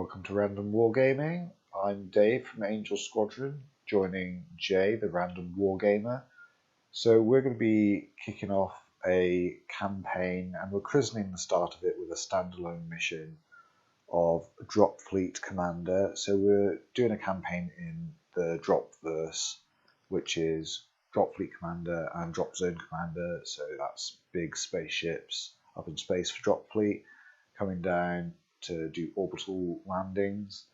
welcome to Random Wargaming. I'm Dave from AngelSquadron, joining Jay, the Random Wargamer. So we're going to be kicking off a campaign, and we're christening the start of it with a standalone mission of Dropfleet Commander. So we're doing a campaign in the Dropverse, which is Dropfleet Commander and Dropzone Commander. So that's big spaceships up in space for Dropfleet, coming down to do orbital landings.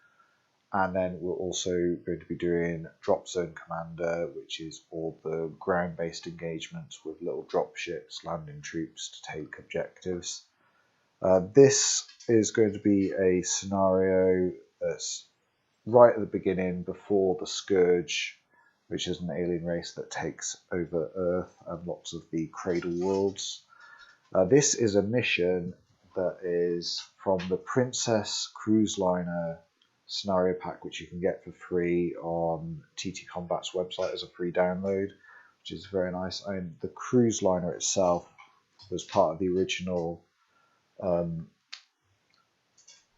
And then we're also going to be doing Dropzone Commander, which is all the ground-based engagements with little dropships, landing troops to take objectives. This is going to be a scenario that's right at the beginning, before the Scourge, which is an alien race that takes over Earth and lots of the Cradle worlds. This is a mission that is from the Princess Cruise Liner scenario pack, which you can get for free on TT Combat's website as a free download, which is very nice. And the cruise liner itself was part of the original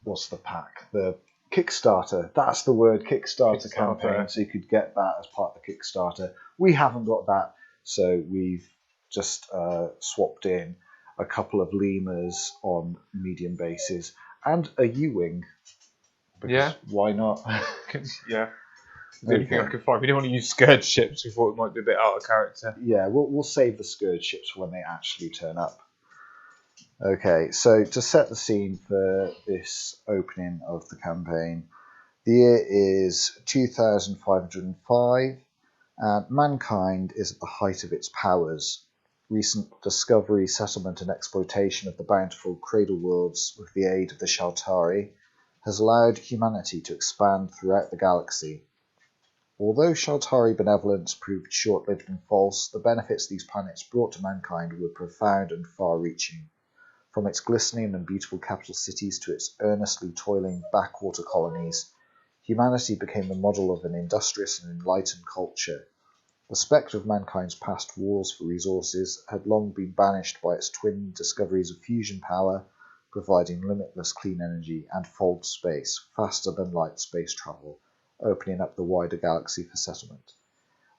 what's the pack? The Kickstarter. That's the word, Kickstarter campaign. So you could get that as part of the Kickstarter. We haven't got that, so we've just swapped in a couple of lemurs on medium bases and a U-wing. Yeah. Why not? Yeah. The only thing I could find. We didn't want to use Scourge ships. We thought it might be a bit out of character. Yeah, we'll save the Scourge ships for when they actually turn up. Okay, so to set the scene for this opening of the campaign, the year is 2505, and mankind is at the height of its powers. Recent discovery, settlement, and exploitation of the bountiful Cradle worlds with the aid of the Shaltari has allowed humanity to expand throughout the galaxy. Although Shaltari benevolence proved short-lived and false, the benefits these planets brought to mankind were profound and far-reaching. From its glistening and beautiful capital cities to its earnestly toiling backwater colonies, humanity became the model of an industrious and enlightened culture. The spectre of mankind's past wars for resources had long been banished by its twin discoveries of fusion power, providing limitless clean energy, and fold space, faster than light space travel, opening up the wider galaxy for settlement.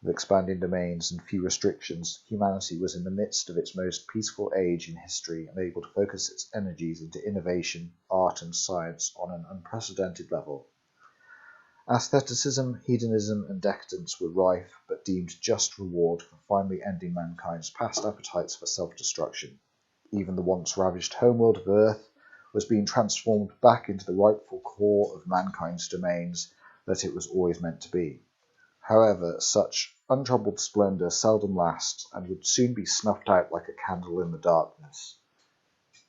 With expanding domains and few restrictions, humanity was in the midst of its most peaceful age in history and able to focus its energies into innovation, art, and science on an unprecedented level. Aestheticism, hedonism, and decadence were rife, but deemed just reward for finally ending mankind's past appetites for self-destruction. Even the once ravaged homeworld of Earth was being transformed back into the rightful core of mankind's domains that it was always meant to be. However, such untroubled splendour seldom lasts and would soon be snuffed out like a candle in the darkness.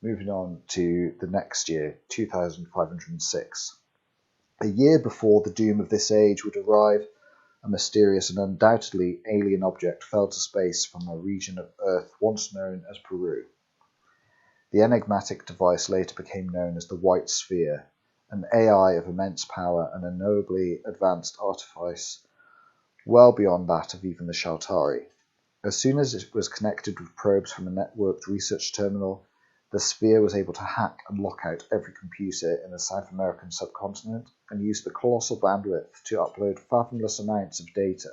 Moving on to the next year, 2506. A year before the doom of this age would arrive, a mysterious and undoubtedly alien object fell to space from a region of Earth once known as Peru. The enigmatic device later became known as the White Sphere, an AI of immense power and unknowably advanced artifice, well beyond that of even the Shaltari. As soon as it was connected with probes from a networked research terminal, the sphere was able to hack and lock out every computer in the South American subcontinent and use the colossal bandwidth to upload fathomless amounts of data.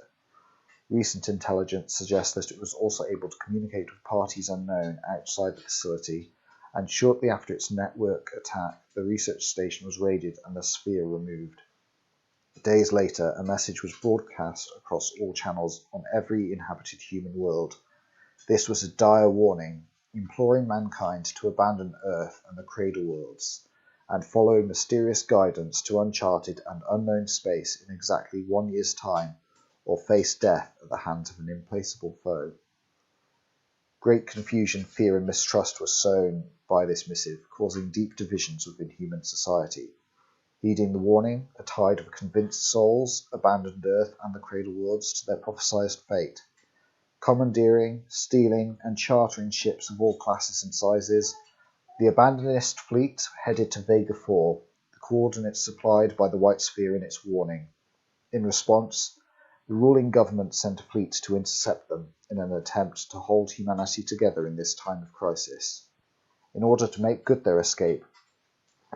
Recent intelligence suggests that it was also able to communicate with parties unknown outside the facility, and shortly after its network attack, the research station was raided and the sphere removed. Days later, a message was broadcast across all channels on every inhabited human world. This was a dire warning, imploring mankind to abandon Earth and the Cradle worlds, and follow mysterious guidance to uncharted and unknown space in exactly 1 year's time, or face death at the hands of an implacable foe. Great confusion, fear, and mistrust were sown by this missive, causing deep divisions within human society. Heeding the warning, a tide of convinced souls abandoned Earth and the Cradle worlds to their prophesied fate. Commandeering, stealing, and chartering ships of all classes and sizes, the abandonist fleet headed to Vega 4, the coordinates supplied by the White Sphere in its warning. In response, the ruling government sent a fleet to intercept them in an attempt to hold humanity together in this time of crisis. In order to make good their escape,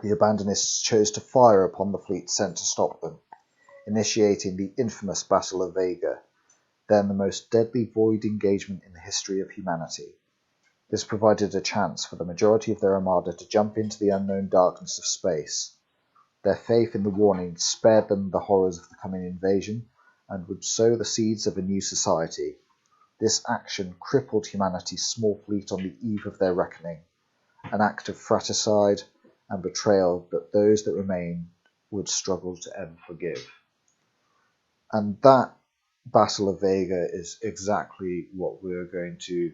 The Abandonists chose to fire upon the fleet sent to stop them, initiating the infamous Battle of Vega, then the most deadly void engagement in the history of humanity. This provided a chance for the majority of their armada to jump into the unknown darkness of space. Their faith in the warning spared them the horrors of the coming invasion and would sow the seeds of a new society. This action crippled humanity's small fleet on the eve of their reckoning, an act of fratricide and betrayal that those that remain would struggle to ever forgive. And that Battle of Vega is exactly what we're going to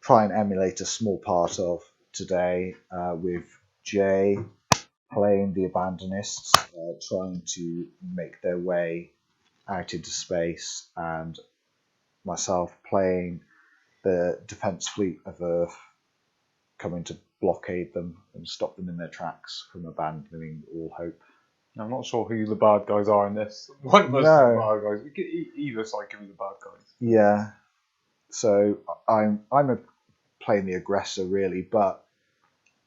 try and emulate a small part of today, with Jay playing the Abandonists, trying to make their way out into space, and myself playing the Defence Fleet of Earth, coming to blockade them and stop them in their tracks from abandoning all hope. I'm not sure who the bad guys are in this. One of us No. the bad guys. We could either side can be the bad guys. Yeah. So I'm playing the aggressor really, but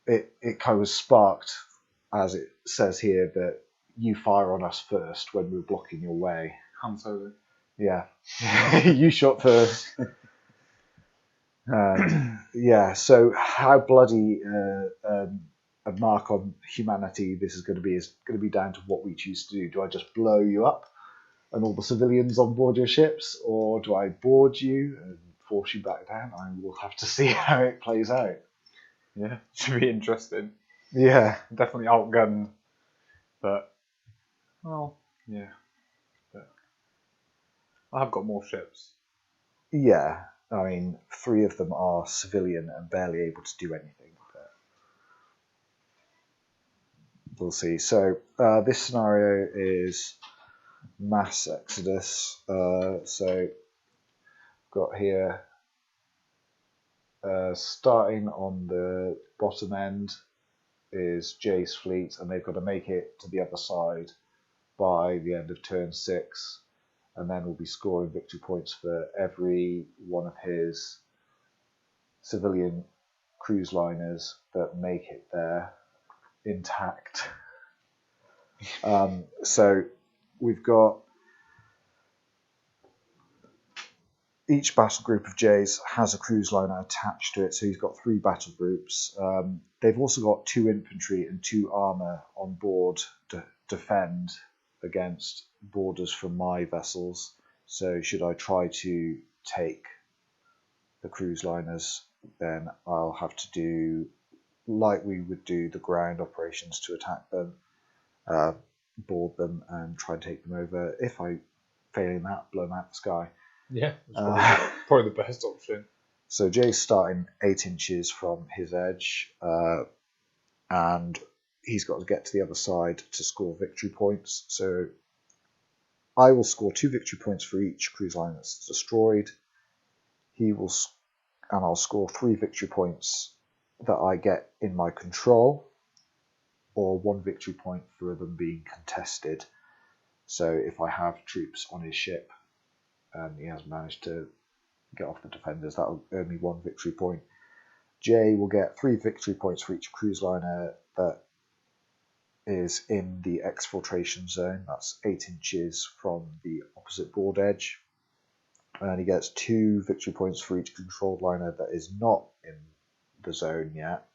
it kind of was sparked, as it says here, that you fire on us first when we're blocking your way. Han Solo. Yeah. You shot first. Yeah, so how bloody a mark on humanity this is going to be down to what we choose to do. Do I just blow you up and all the civilians on board your ships, or do I board you and force you back down? I will have to see how it plays out. Yeah, should be interesting. Yeah. Definitely outgunned, but well, yeah. But I have got more ships. Yeah, I mean, 3 of them are civilian and barely able to do anything. But we'll see. So this scenario is mass exodus. So got here, starting on the bottom end is Jay's fleet, and they've got to make it to the other side by the end of turn 6. And then we'll be scoring victory points for every one of his civilian cruise liners that make it there intact. So we've got each battle group of J's has a cruise liner attached to it, so he's got 3 battle groups. They've also got 2 infantry and 2 armour on board to defend against boarders from my vessels. So should I try to take the cruise liners, then I'll have to do like we would do the ground operations to attack them, board them and try and take them over. If I failing that, blow them out the sky. Yeah, that's probably the best option. So Jay's starting 8 inches from his edge, and he's got to get to the other side to score victory points. So I will score 2 victory points for each cruise line that's destroyed. He will, and I'll score 3 victory points that I get in my control, or 1 victory point for them being contested. So if I have troops on his ship and he hasn't managed to get off the defenders, that'll earn me 1 victory point. Jay will get 3 victory points for each cruise liner that is in the exfiltration zone. That's 8 inches from the opposite board edge. And he gets 2 victory points for each controlled liner that is not in the zone yet,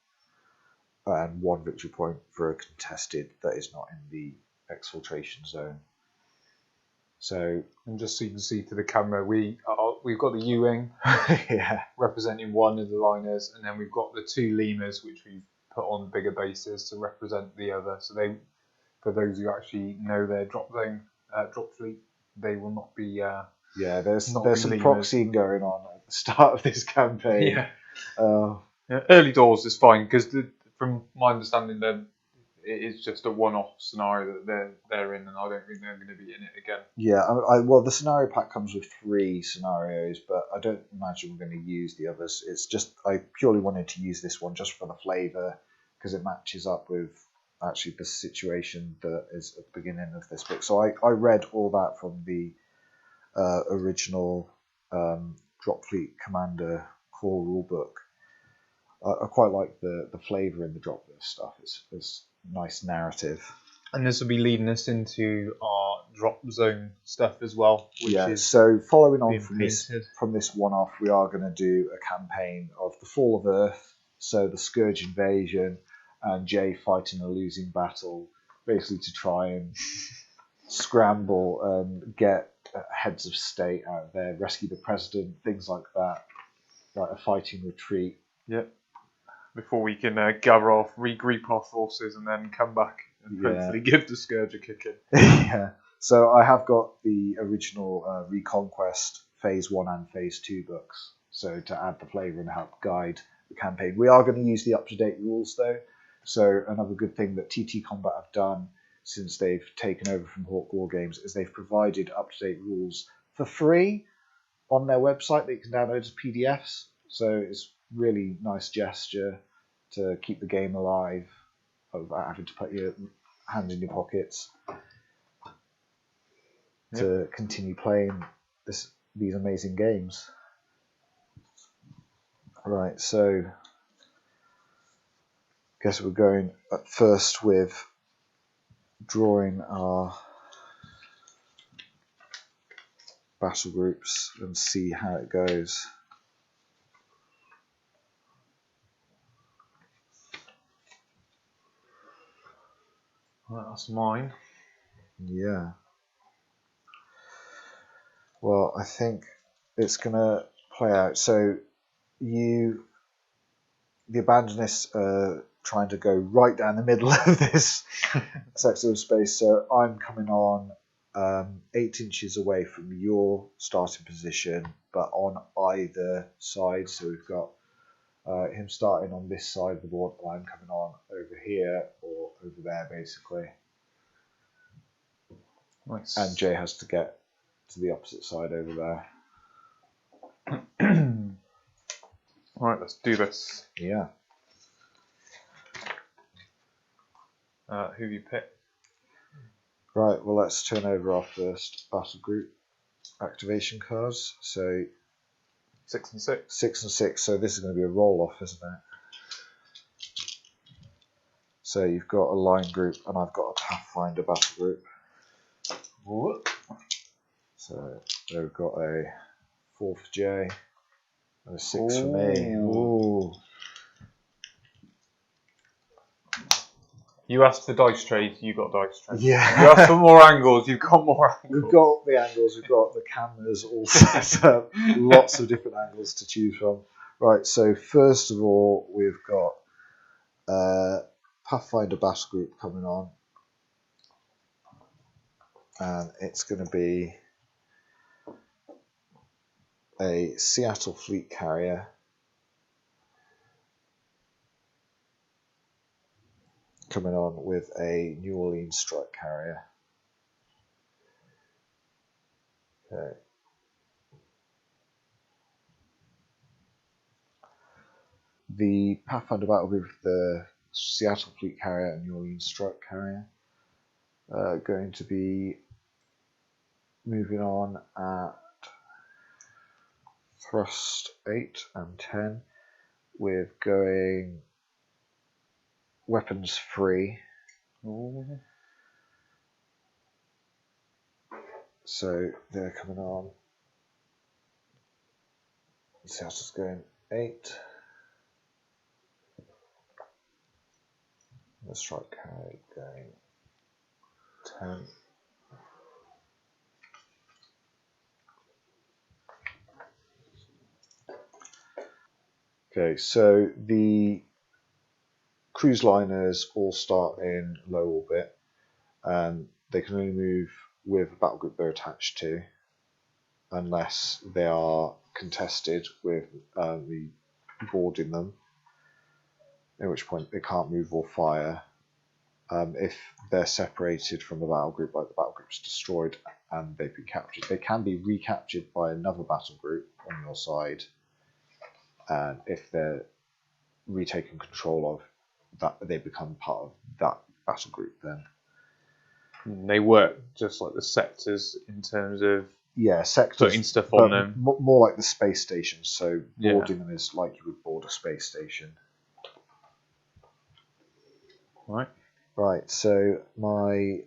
and 1 victory point for a contested that is not in the exfiltration zone. So, and just so you can see to the camera, we've got the U-wing yeah, representing one of the liners, and then we've got the 2 lemurs which we've put on bigger bases to represent the other. So they, for those who actually know their Dropfleet, they will not be. Yeah, there's some lemurs. proxying going on at the start of this campaign. Yeah. Early doors is fine because from my understanding, then it is just a one-off scenario that they're in, and I don't think they're going to be in it again. Yeah, well, the scenario pack comes with 3 scenarios, but I don't imagine we're going to use the others. It's just I purely wanted to use this one just for the flavour, because it matches up with actually the situation that is at the beginning of this book. So I read all that from the original Dropfleet Commander core rulebook. I quite like the flavour in the Droplet stuff. It's nice narrative. And this will be leading us into our Dropzone stuff as well, which is so following on being painted. from this one-off, we are going to do a campaign of the Fall of Earth, so the Scourge invasion, and Jay fighting a losing battle, basically to try and scramble and get heads of state out there, rescue the president, things like that, like a fighting retreat. Yep. Before we can gather off, regroup our forces, and then come back and hopefully give the Scourge a kick in. Yeah. So I have got the original Reconquest Phase 1 and Phase 2 books, so to add the flavour and help guide the campaign. We are going to use the up-to-date rules, though. So another good thing that TT Combat have done since they've taken over from Hawk Wargames is they've provided up-to-date rules for free on their website that you can download as PDFs. So it's really nice gesture to keep the game alive without having to put your hands in your pockets to continue playing these amazing games. Right, so I guess we're going at first with drawing our battle groups and see how it goes. Well, that's mine. Yeah. Well, I think it's going to play out. So the Abandonists are trying to go right down the middle of this sector of space. So I'm coming on 8 inches away from your starting position, but on either side. So we've got him starting on this side of the board, and I'm coming on over here or over there, basically. Nice. And Jay has to get to the opposite side over there. Alright, let's do this. Yeah. Who have you picked? Right, well, let's turn over our first battle group activation cards. So 6 and 6. 6 and 6, so this is going to be a roll-off, isn't it? So you've got a line group, and I've got a Pathfinder battle group. Whoop. So there we've got a 4 for Jay, and a 6 for me. Ooh. You asked for dice trays, you got dice trays. Yeah. You asked for more angles, you've got more angles. We've got the angles, we've got the cameras all set up, lots of different angles to choose from. Right, so first of all, we've got Pathfinder battle group coming on, and it's going to be a Seattle Fleet Carrier, coming on with a New Orleans Strike Carrier. Okay. The Pathfinder battle group, the Seattle Fleet Carrier and New Orleans Strike Carrier, going to be moving on at thrust 8 and 10, with going weapons free. Ooh. So they're coming on. Seattle's going 8. The strike carrier going 10. Okay, so the cruise liners all start in low orbit, and they can only move with a battle group they're attached to, unless they are contested with the boarding them, at which point they can't move or fire. If they're separated from the battle group, like the battle group's destroyed and they've been captured, they can be recaptured by another battle group on your side. And if they're retaken control of that, they become part of that battle group then. They work just like the sectors in terms of sectors, putting stuff on them. More like the space stations. So boarding them is like you would board a space station. Right. Right, so my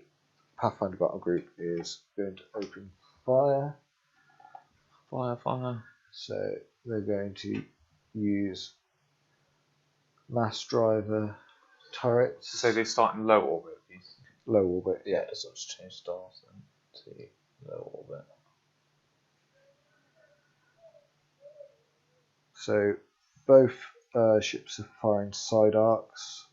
Pathfinder battle group is going to open fire. Fire. So they're going to use mass driver turrets. So they start in low orbit, these? Low orbit, yeah. So let's change stars then to low orbit. So both ships are firing side arcs.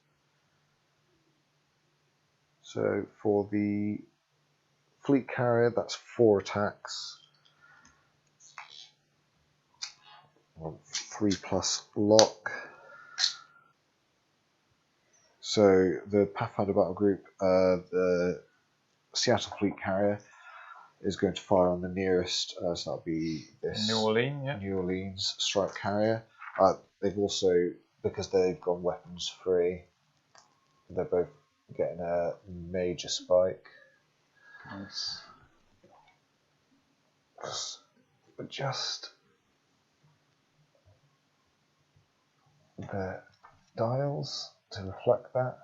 So for the fleet carrier, that's 4 attacks. 3+ lock. So the Pathfinder battle group, the Seattle fleet carrier, is going to fire on the nearest, so that'll be this New Orleans, yeah. New Orleans strike carrier. They've also, because they've gone weapons free, they're both getting a major spike. Nice. Adjust the dials to reflect that.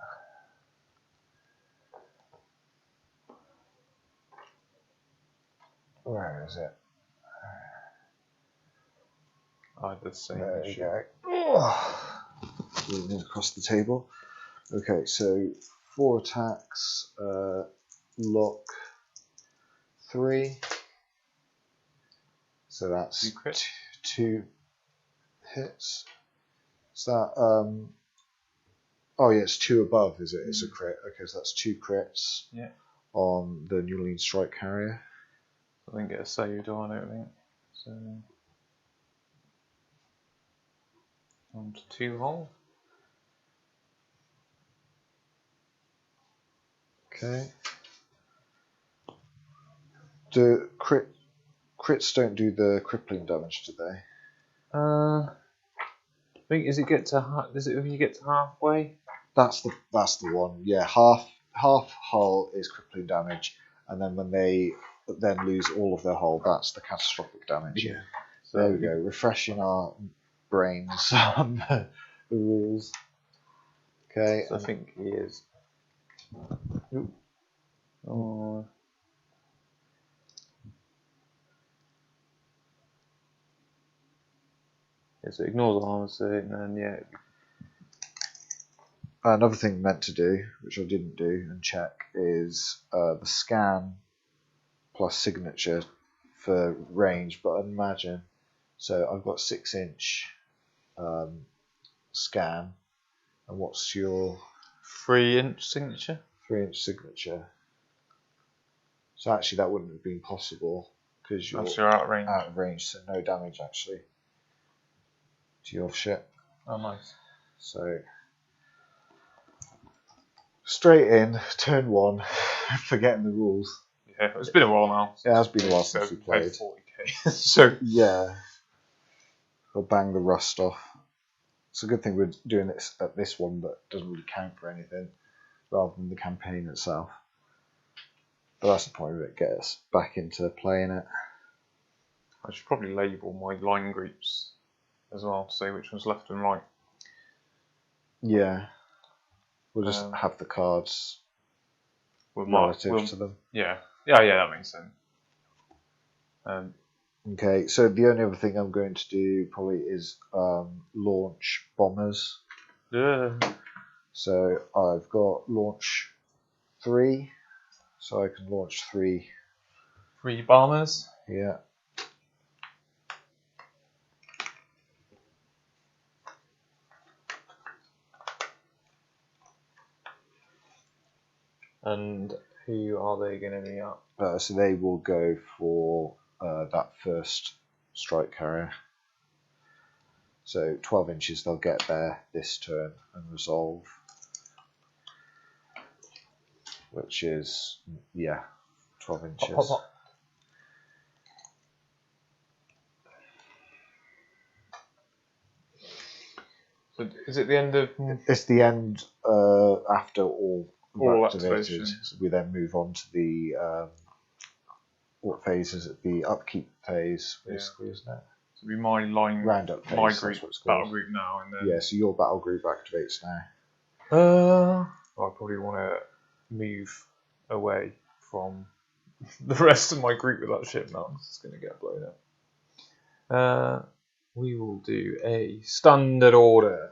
Where is it? I had the same There issue. you go. Moving across the table. Okay, so 4 attacks, lock 3. So that's 2 crits? 2 hits. Is that oh yeah, it's 2 above, is it? It's a crit. Okay, so that's 2 crits. Yeah. On the New Orleans strike carrier. I didn't get a save, do I don't think. So on to 2 hull. Okay. Do crits don't do the crippling damage, do they? I think is it when you get to halfway? That's the one. Yeah, half hull is crippling damage, and then when they then lose all of their hull, that's the catastrophic damage. Yeah. So there we go, refreshing our brains on the rules. Okay. So I think he is. Ooh. Oh. Yeah, so it ignores armor suit, and then yeah. Another thing meant to do, which I didn't do and check, is the scan plus signature for range, but imagine, so I've got 6-inch scan, and what's your 3-inch signature? 3-inch signature? So actually that wouldn't have been possible because you're out of range. Out of range, so no damage actually to your ship. Oh, nice. So straight in, turn 1, forgetting the rules. Yeah, it's been a while now. It has been a while since we played. 40k. So yeah, we'll bang the rust off. It's a good thing we're doing this at this one, but it doesn't really count for anything, rather than the campaign itself. But that's the point of it, get us back into playing it. I should probably label my line groups as well to say which one's left and right. Yeah, we'll just have the cards relative to them. Yeah, that makes sense. Okay, so the only other thing I'm going to do probably is launch bombers. Yeah. So I've got launch 3, so I can launch 3. 3 bombers. Yeah. And who are they going to be up? So they will go for that first strike carrier. So 12 inches they'll get there this turn and resolve. Which is, yeah, 12 inches. Pop, pop, pop. So is it the end of... It's the end after all activated. Activations. We then move on to the what phase is it? The upkeep phase, basically, isn't it? So it'll be my line, roundup phase. my group, battle group now, and then yeah. So your battle group activates now. I probably want to move away from the rest of my group with that ship now. It's going to get blown up. We will do a standard order.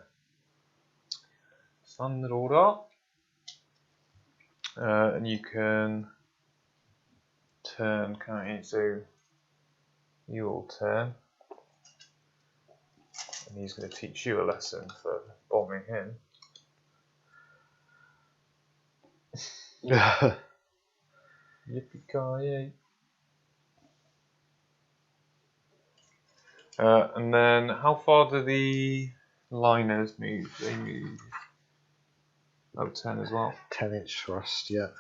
Standard order. And you can turn, can't you? So you'll turn. And he's going to teach you a lesson for bombing him. Yippee-ki-yay. And then, how far do the liners move? They move 10 as well. 10-inch thrust, yeah.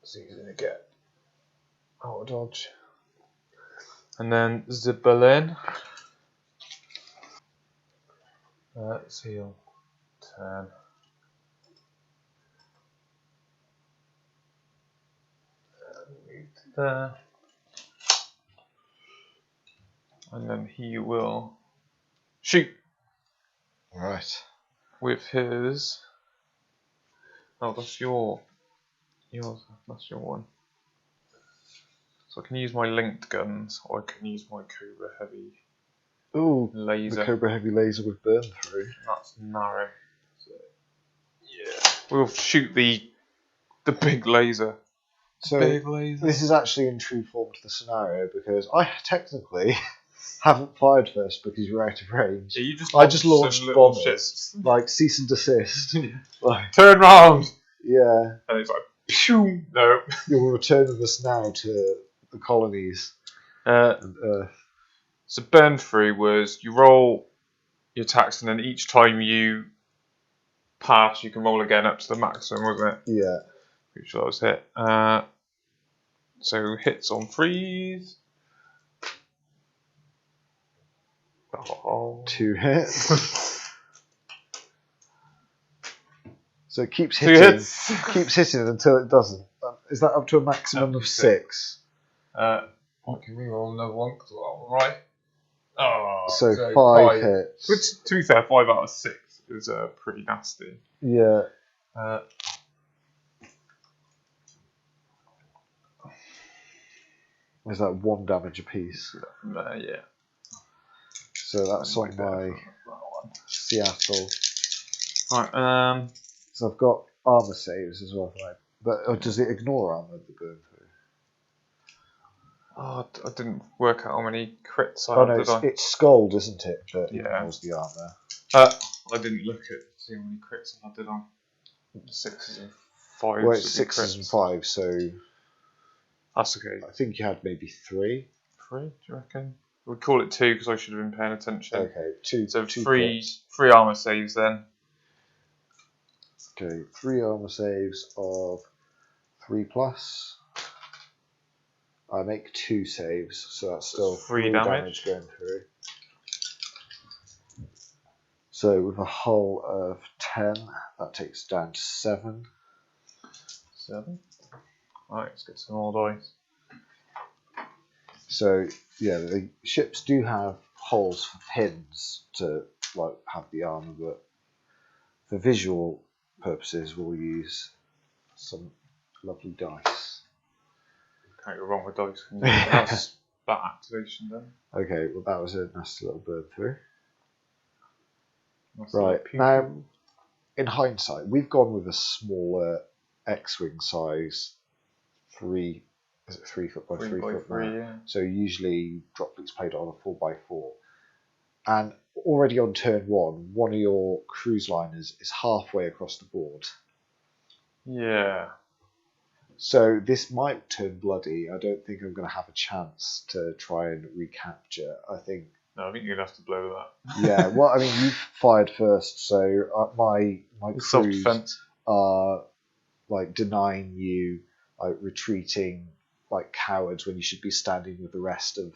So he's going to get out of dodge. And then the Berlin. So he'll turn. Move to there. And then he will shoot. Right. With his. Oh, that's yours. That's your one. So I can use my linked guns, or I can use my Cobra Heavy laser. The Cobra Heavy laser with burn through. That's narrow. So, yeah, we'll shoot the big laser. So Big laser. This is actually in true form to the scenario because I technically haven't fired first because you're out of range. Yeah, I just launched bombers, ships. like cease and desist. Like, turn round. Yeah. And it's like, phew. No. You're returning this now to the colonies and Earth. So burn through was you roll your attacks, and then each time you pass, you can roll again up to the maximum, wasn't it? Yeah. Pretty sure that was hit. So hits on freeze. Oh. 2 hits. So it keeps 2 hitting. hits. Keeps hitting until it doesn't. Is that up to a maximum of 6? I can reroll another one because I'm right. Oh, so 5 hits. Which, to be fair, 5 out of 6 is pretty nasty. Yeah. Is that 1 damage apiece? Yeah. So that's on my Seattle. Right. So I've got armor saves as well, right? But does it ignore armor the burn through? Oh, I didn't work out how many crits I had, did I? It's Scold, isn't it? That Yeah. ignores the armor. I didn't look at see how many crits I had, did I? 6s and 5s. Well, it's 6s and 5s, so that's okay. I think you had maybe 3. 3, do you reckon? We'll call it 2 because I should have been paying attention. Okay, 2. So two 3 armor saves then. Okay, 3 armor saves of 3+. I make 2 saves, so that's still 3 damage going through. So with a hull of 10, that takes it down to 7. 7. Right, let's get some more dice. So yeah, the ships do have holes for pins to like have the armor, but for visual purposes, we'll use some lovely dice. Can't go wrong with dice. That's that activation then. Okay, well that was a nasty little burn through. That's Right, like now in hindsight, we've gone with a smaller X-wing size 3. Is it 3 foot by 3 foot? 3 yeah. So usually Dropfleet's played on a 4x4. And already on turn 1, one of your cruise liners is halfway across the board. Yeah. So this might turn bloody. I don't think I'm going to have a chance to try and recapture. I think you're going to have to blow that. Yeah, well, I mean, you fired first, so my crews self-defense are like denying you, like retreating like cowards when you should be standing with the rest of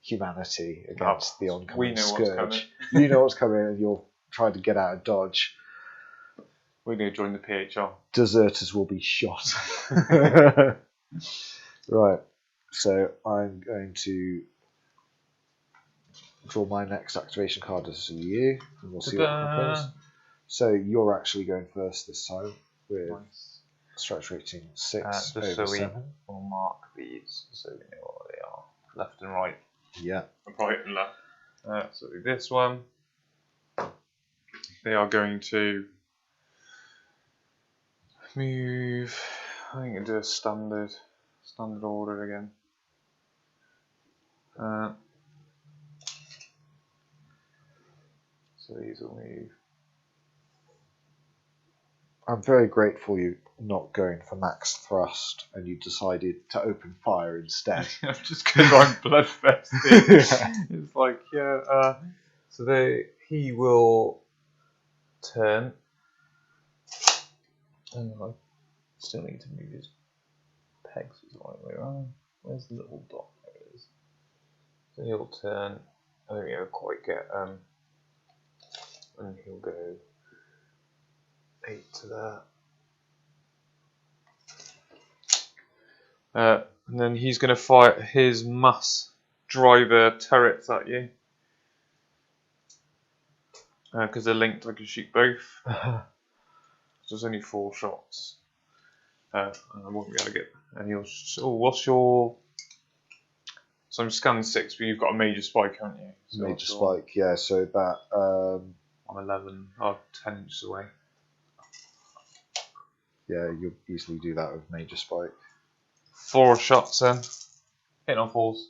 humanity against the oncoming scourge. You know what's coming, and you're trying to get out of dodge. We're going to join the PHR. Deserters will be shot. Right, so I'm going to draw my next activation card as you, and we'll see what happens. So you're actually going first this time with stretch rating 6 just over so 7. We'll mark these so we know what they are. Left and right. Yeah. Right and left. So this one, they are going to move. I think it'll do a standard order again. So these will move. I'm very grateful you not going for max thrust and you decided to open fire instead. Just because I'm bloodthirsty. It's like, so he will turn. And I still need to move his pegs the right way around. Where's the little dot? There it is. So he'll turn. I don't think he'll quite get. And he'll go 8 to that. And then he's going to fire his mass driver turrets at you. Because they're linked, I can shoot both. So there's only 4 shots. And I won't be able to get. And he'll. What's your. So I'm scanning 6, but you've got a major spike, haven't you? So major spike, yeah, so that. I'm 10 inches away. Yeah, you'll easily do that with major spike. 4 shots then. Hitting on 4s.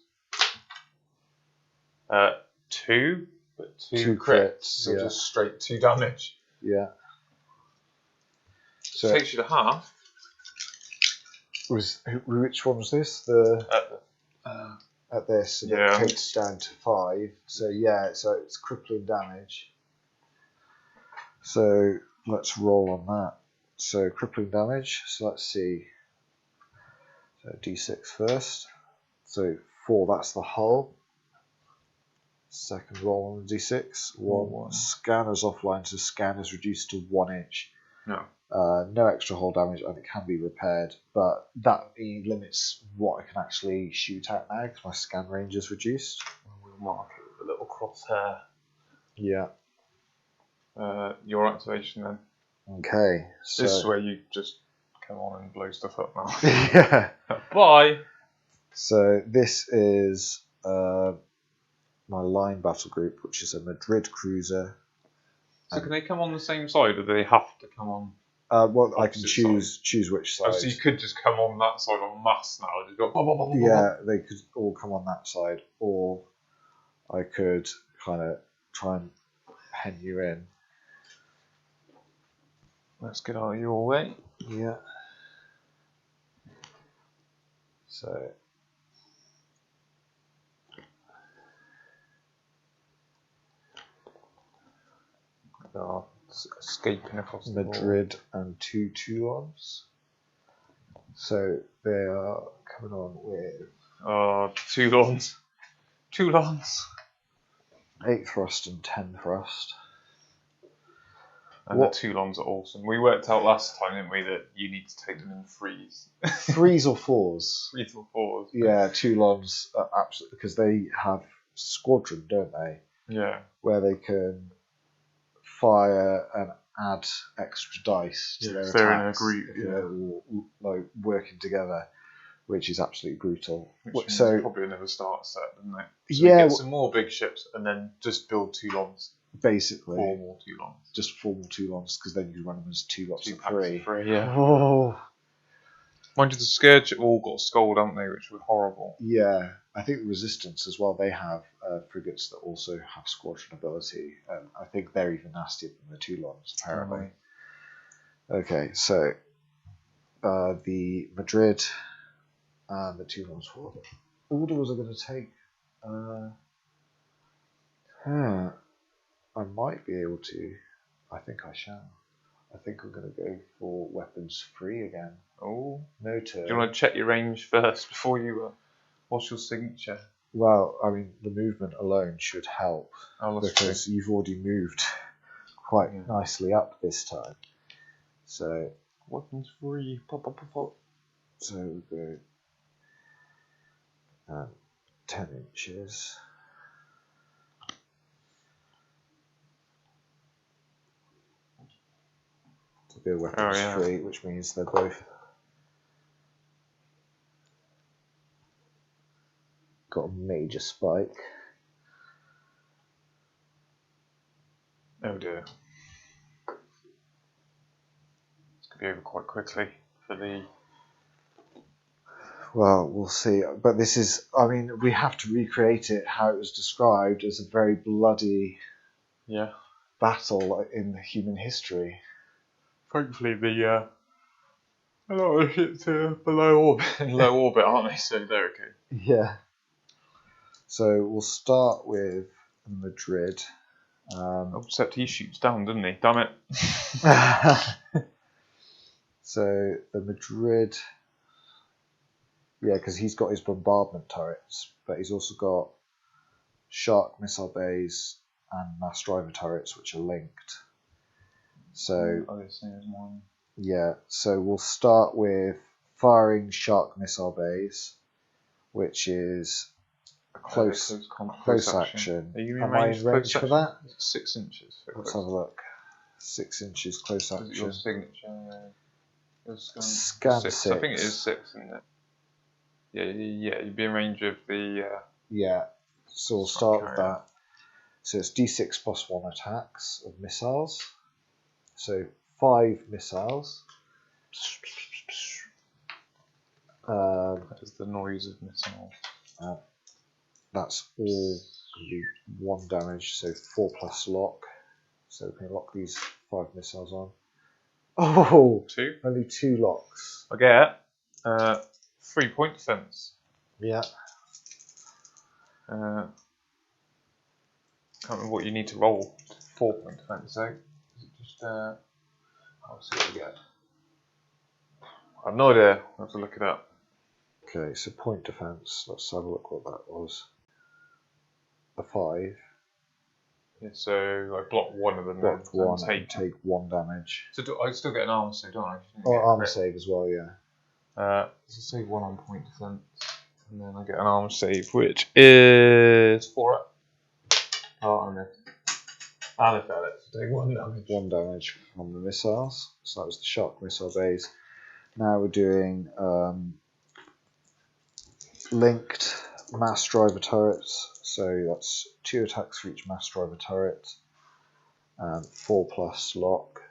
2, but 2 crits. So yeah. just straight 2 damage. Yeah. So takes you to half. Which one was this? At this, and it takes down to 5. So yeah, so it's crippling damage. So let's roll on that. So crippling damage. So let's see. So D6 first. So 4. That's the hull. Second roll on the D6. 1. Scan is offline, so scan is reduced to 1 inch. No. No extra hull damage, and it can be repaired, but that limits what I can actually shoot at now because my scan range is reduced. We'll mark it with a little crosshair. Yeah. Your activation then. Okay. So this is where you just come on and blow stuff up now. Yeah. Bye. So this is my line battle group, which is a Madrid cruiser. So can they come on the same side, or do they have to come on? Well, I can choose which side. Oh, so you could just come on that side en masse now. Just go, blah, blah, blah, blah, yeah, they could all come on that side, or I could kind of try and pen you in. Let's get out of your way. Yeah. So. Escaping across the Madrid and 2 Toulons. So they are coming on with Toulons. 8 thrust and 10 thrust. And the Toulons are awesome. We worked out last time, didn't we, that you need to take them in 3s. 3s or 4s? 3s or 4s. Yeah, Toulons are absolutely, because they have squadron, don't they? Yeah. Where they can fire and add extra dice to their attacks. They're in a group, or like working together, which is absolutely brutal. So probably another start set, doesn't it? So yeah, get some more big ships and then just build Toulons. Basically, 4 more Toulons. Just 4 more Toulons, because then you run them as 2 lots of 3. 3. Yeah. Oh. Mind you, the Scourge have all got Scold, haven't they? Which were horrible. Yeah, I think the Resistance as well. They have frigates that also have squadron ability. I think they're even nastier than the Toulons, apparently. Okay, so the Madrid and the Toulons. What order was I going to take? I might be able to. I think I shall. I think I'm going to go for weapons 3 again. Oh, no turn. Do you want to check your range first before you? What's your signature? Well, I mean, the movement alone should help because you've already moved quite nicely up this time. So weapons 3. Pop, pop, pop, pop. So we go 10 inches. be a weapons yeah. free, which means they're both got a major spike. Oh dear. It's going to be over quite quickly for the... Well, we'll see. But this is, I mean, we have to recreate it how it was described as a very bloody battle in human history. Thankfully, a lot of ships below orbit, in low orbit, aren't they? So they're okay. Yeah. So we'll start with Madrid. Except he shoots down, doesn't he? Damn it. So the Madrid, because he's got his bombardment turrets, but he's also got Shark missile bays and mass driver turrets, which are linked. So so we'll start with firing Shark missile bays, which is a close action. Are you in Am I in range for that? 6 inches. Let's have a look. 6 inches close action. Your signature. Scan 6. I think it is 6, isn't it? Yeah. You'd be in range of the. So we'll start with that. So it's D6 plus 1 attacks of missiles. So 5 missiles. That is the noise of missiles. That's all 1 damage, so 4 plus lock. So we can lock these 5 missiles on. Oh! 2? Only 2 locks. I get 3-point defense. Yeah. Can't remember what you need to roll. 4-point defense, so is it just I'll see what we get. I have no idea. I'll have to look it up. Okay, so point defense. Let's have a look what that was. A 5. Yeah, so I block one of them. Blocked one and take 1 damage. So I still get an armor save, don't I? Armor save as well, yeah. So save 1 on point defense, and then I get an armor save, which is 4 up. Oh, I missed. And I failed it. So take 1 damage. 1 damage from the missiles. So that was the Shark missile base. Now we're doing linked mass driver turrets. So that's 2 attacks for each mass driver turret. 4 plus lock.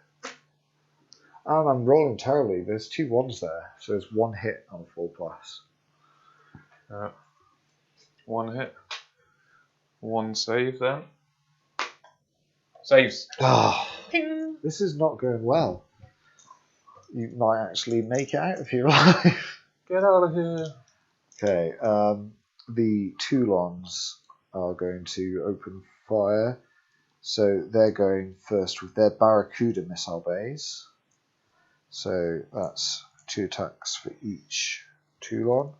And I'm rolling terribly. There's 2 1s there. So there's 1 hit on a 4 plus. 1 hit. 1 save then. Saves. Ping. This is not going well. You might actually make it out of your life. Get out of here. Okay, the Toulons are going to open fire. So they're going first with their Barracuda missile bays. So that's 2 attacks for each Toulon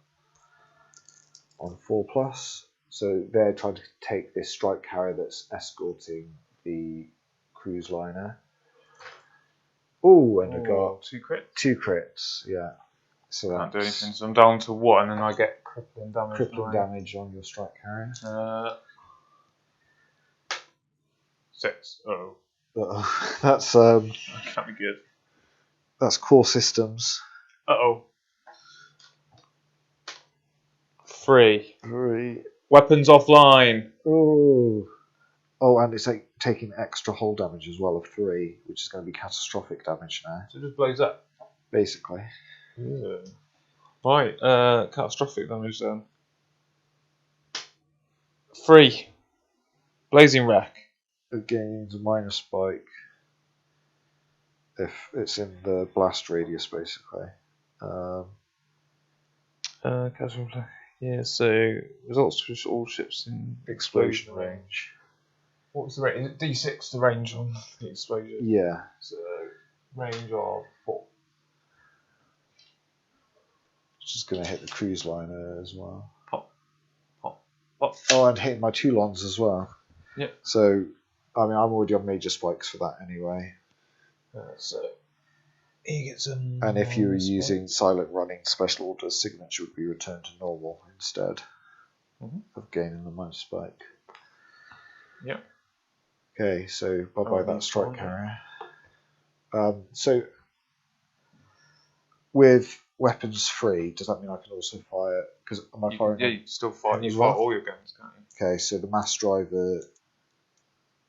on 4 plus. So they're trying to take this strike carrier that's escorting the cruise liner. Oh, and I got 2 crits. 2 crits, yeah. So Can't do anything, so I'm down to 1, and I get crippling damage. Crippling damage on your strike carrier. 6. That's that can't be good. That's core systems. 3. 3. Weapons offline. Oh, and it's like taking extra hull damage as well of 3, which is going to be catastrophic damage now. So it just blows up. Basically. Yeah. Right, catastrophic damage then. 3. Blazing wreck. It gains a minus spike if it's in the blast radius, basically. Casual. Yeah, so results for all ships in explosion range. What was the range? Is it D6 the range on the explosion? Yeah. So range of 4. Which is going to hit the cruise liner as well. Pop. Pop. Pop. Oh, and hitting my Toulons as well. Yep. So, I mean, I'm already on major spikes for that anyway. So he gets an. And if you were using silent running, special orders signature would be returned to normal instead of gaining the minus spike. Yep. Okay, so bye bye that strike carrier. So with weapons free, does that mean I can also fire? Because am I firing? Yeah, you can still fire. any You fire one? all your guns, can't you? Okay, so the mass driver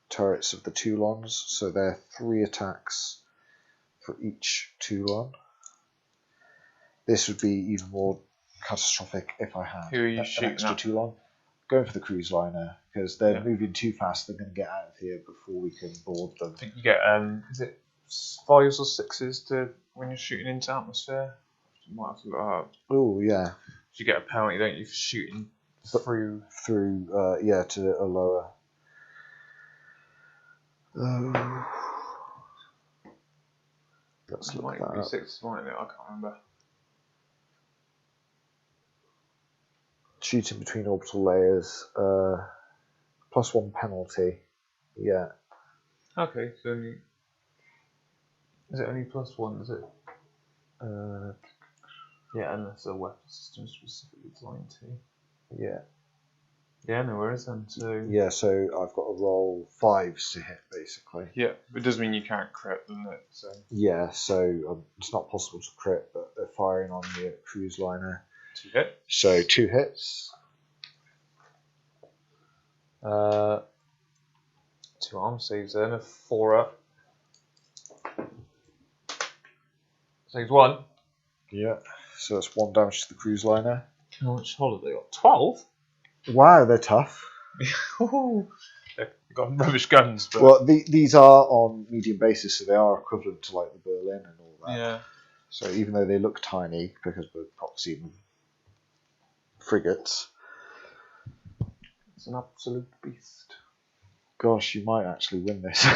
turrets of the Toulons, so they're 3 attacks for each Toulon. This would be even more catastrophic if I had Who are you an shooting extra at? Toulon. Going for the cruise liner because they're Yeah. moving too fast. They're going to get out of here before we can board them. I think you get is it 5s or 6s to when you're shooting into atmosphere? You might have to look that up. Oh yeah, You get a penalty, don't you, for shooting through? through yeah, to a lower. Let's It look might that be up. 6, mightn't it? I can't remember. Shooting between orbital layers, +1 penalty. Yeah. Okay, so only, is it only +1? Is it? Yeah, unless a weapon system specifically designed to. Yeah. Yeah, no worries then. So Yeah, so I've got to roll 5s to hit, basically. yeah, it does mean you can't crit, doesn't it? So Yeah, so it's not possible to crit, but they're firing on the cruise liner. 2 hit. So 2 hits. 2 arm saves then, a 4 up. Saves 1. Yeah, so that's 1 damage to the cruise liner. How much hull have they got? 12? Wow, they're tough. They've got rubbish guns, but Well, these are on medium basis, so they are equivalent to like the Berlin and all that. yeah. So even though they look tiny, because we're proxying frigates, It's an absolute beast. gosh, you might actually win this.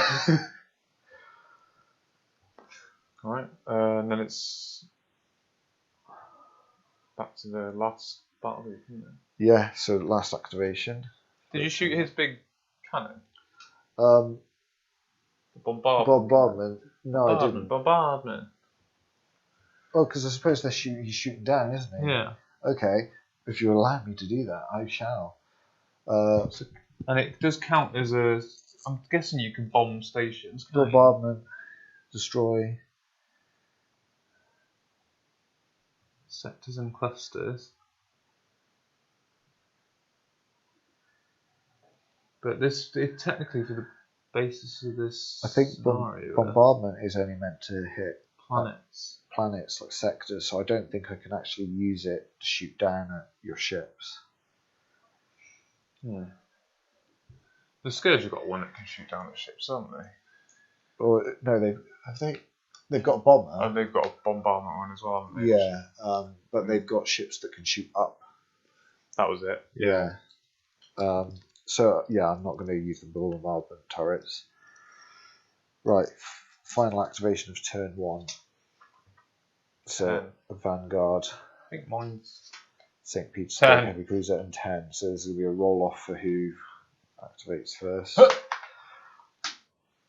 Alright, and then it's back to the last battle, isn't it? Yeah, so last activation. Did you shoot his big cannon? Um, The bombardment? bombardment. No, I didn't. Bombardment. Oh, because I suppose he's shooting down, isn't he? Yeah. Okay, if you allow me to do that, I shall. And it does count as a. I'm guessing you can bomb stations. Can't you? Bombardment, destroy. Sectors and clusters. But this, technically, for the basis of this I think scenario, bombardment is only meant to hit planets. like sectors, so I don't think I can actually use it to shoot down at your ships. Yeah. The Scourge have got one that can shoot down at ships, haven't they? Or no, they've got a bomber. Oh, they've got a bombardment one as well, haven't they? Yeah, but they've got ships that can shoot up. That was it. Yeah. So yeah, I'm not going to use the bombardment turrets. Right, final activation of turn 1. So a Vanguard, I think mine's St. Peter's 10. Heavy Cruiser, and 10. So there's going to be a roll off for who activates first.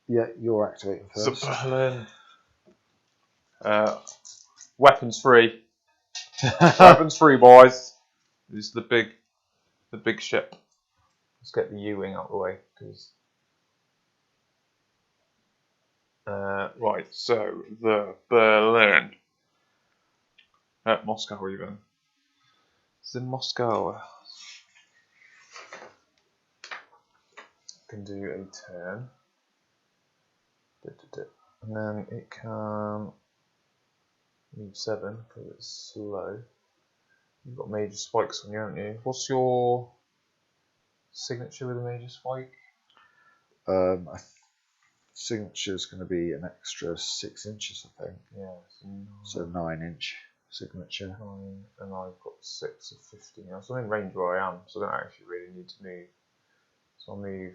Yeah, you're activating first. Berlin. Weapons free. Weapons free, boys. This is the big ship. Let's get the U-wing out of the way, because. Right, so the Berlin. Moscow even. It's in Moscow. Can do a turn. And then it can move 7 because it's slow. You've got major spikes on you, haven't you? What's your signature with a major spike? Signature is going to be an extra 6 inches, I think. Yeah. So 9-inch signature. 9, and I've got 6 of 15. So I'm in range where I am, so I don't actually really need to move. So I'll move.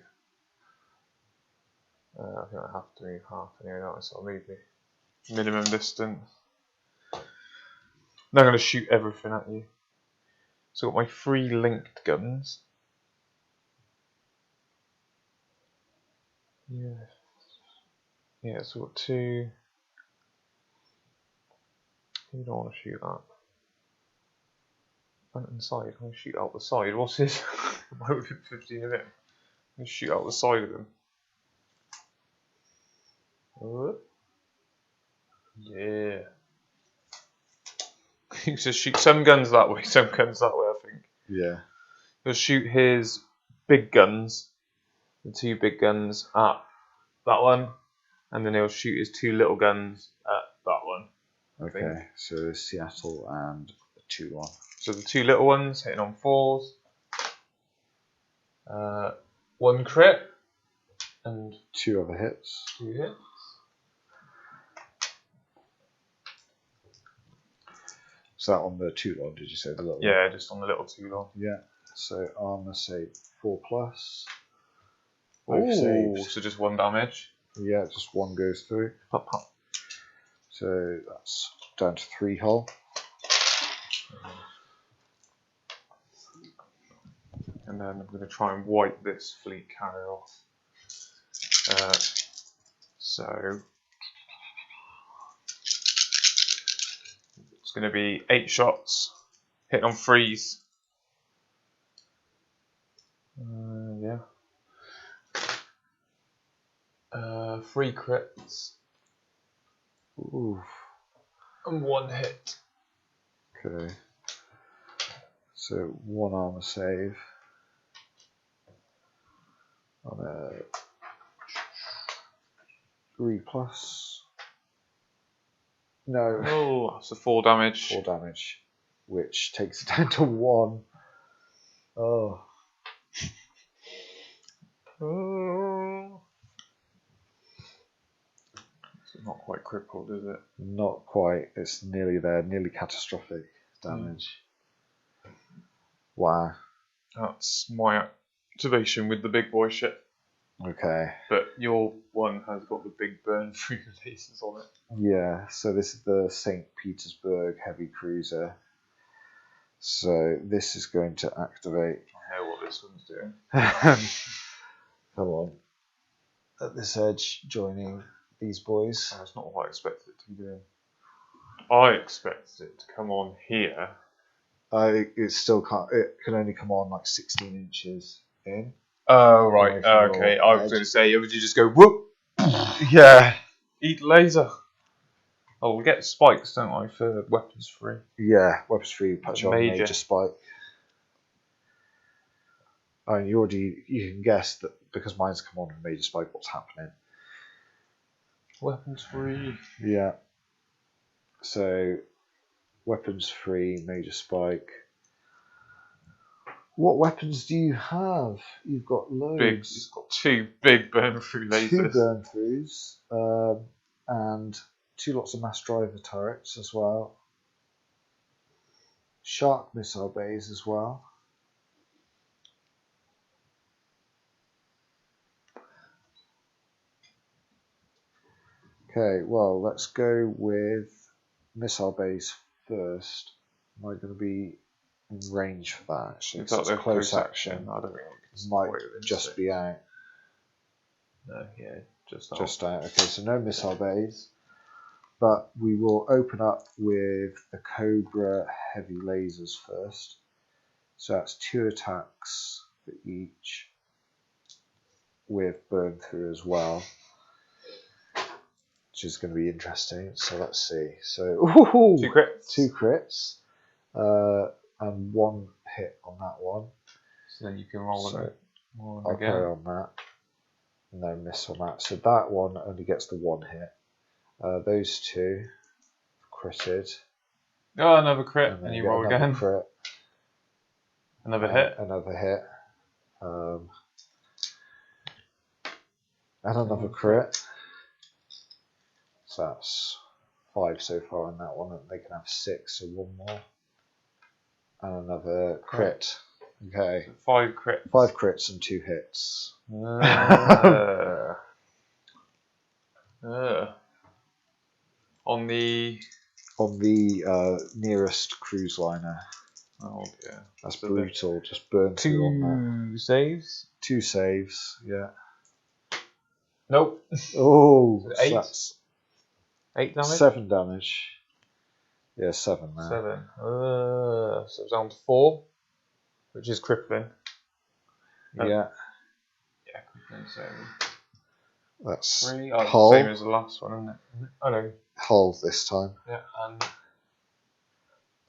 I think I have to move half anyway, don't I? So I'll move the minimum distance. Now I'm going to shoot everything at you. So I've got my 3 linked guns. Yeah, so I've got 2. You don't want to shoot that. Front and side, I'm going to shoot out the side. What's his? Why would it 15 of it? I'm going to shoot out the side of him. Yeah. You just shoot some guns that way, some guns that way, I think. Yeah. He'll shoot his big guns, the 2 big guns at that one, and then he'll shoot his 2 little guns at that one. Okay, so Seattle and the 2-1. So the 2 little ones hitting on 4s. 1 crit and 2 other hits. 2 hits. Is that on the 2-1, did you say? The little Yeah, one? just on the little 2-long. Yeah. So armor save 4+. Oh, so just 1 damage. Yeah, just 1 goes through. Pop, pop. So that's down to 3 hull. And then I'm going to try and wipe this fleet carrier off. So it's going to be 8 shots, hitting on 3s. Yeah. 3 crits. Ooh. And 1 hit. Okay. So 1 armor save. On a 3+. No. Oh, that's a 4 damage. 4 damage, which takes it down to 1. Oh. Oh. It's not quite crippled, is it? Not quite. It's nearly there. Nearly catastrophic damage. Wow. That's my activation with the big boy ship. Okay. But your one has got the big burn through lasers on it. Yeah, so this is the St. Petersburg heavy cruiser. So this is going to activate. I know what this one's doing. Come on. At this edge, joining these boys. That's not what I expected it to be doing. I expected it to come on here. It still can't. It can only come on like 16 inches in. Oh, right. Okay. I was going to say, would you just go whoop? Yeah. Eat laser. Oh, we get spikes, don't I, for weapons free? Yeah, weapons free, patch on Major. major spike. And you can guess that because mine's come on with major spike, what's happening. Weapons free. Yeah. So, weapons free, major spike. What weapons do you have? You've got loads. It's got 2 big burn through lasers. 2 burn throughs, and 2 lots of mass driver turrets as well. Shark missile bays as well. Okay, well, let's go with missile bays first. Am I going to be in range for that? Actually, It's like close action. I don't think It might just be out. No, yeah, just out. Just out. Okay, so no missile bays. But we will open up with the Cobra heavy lasers first. So that's 2 attacks for each, with burn through as well, which is going to be interesting. So let's see. So ooh, 2 crits. 2 crits, and 1 hit on that one. So then you can roll it. I'll carry on that. No miss on that. So that one only gets the 1 hit. Those 2 critted. Oh, another crit, And then and you get roll another again. Crit, Another hit. Another hit. And another crit. So that's 5 so far on that one, and they can have 6, so 1 more. And another crit. Okay. 5 crits. 5 crits and 2 hits. On the nearest cruise liner. Oh dear. That's brutal. Just burn through on that. 2 saves. 2 saves. Yeah. Nope. Oh, So 8. that's 8 damage. 7 damage. Yeah, 7 now. 7. So it's down to 4, which is crippling. Yeah. Yeah, crippling. So That's 3. hull. Same as the last one, isn't it? Oh no. Hull this time. Yeah, and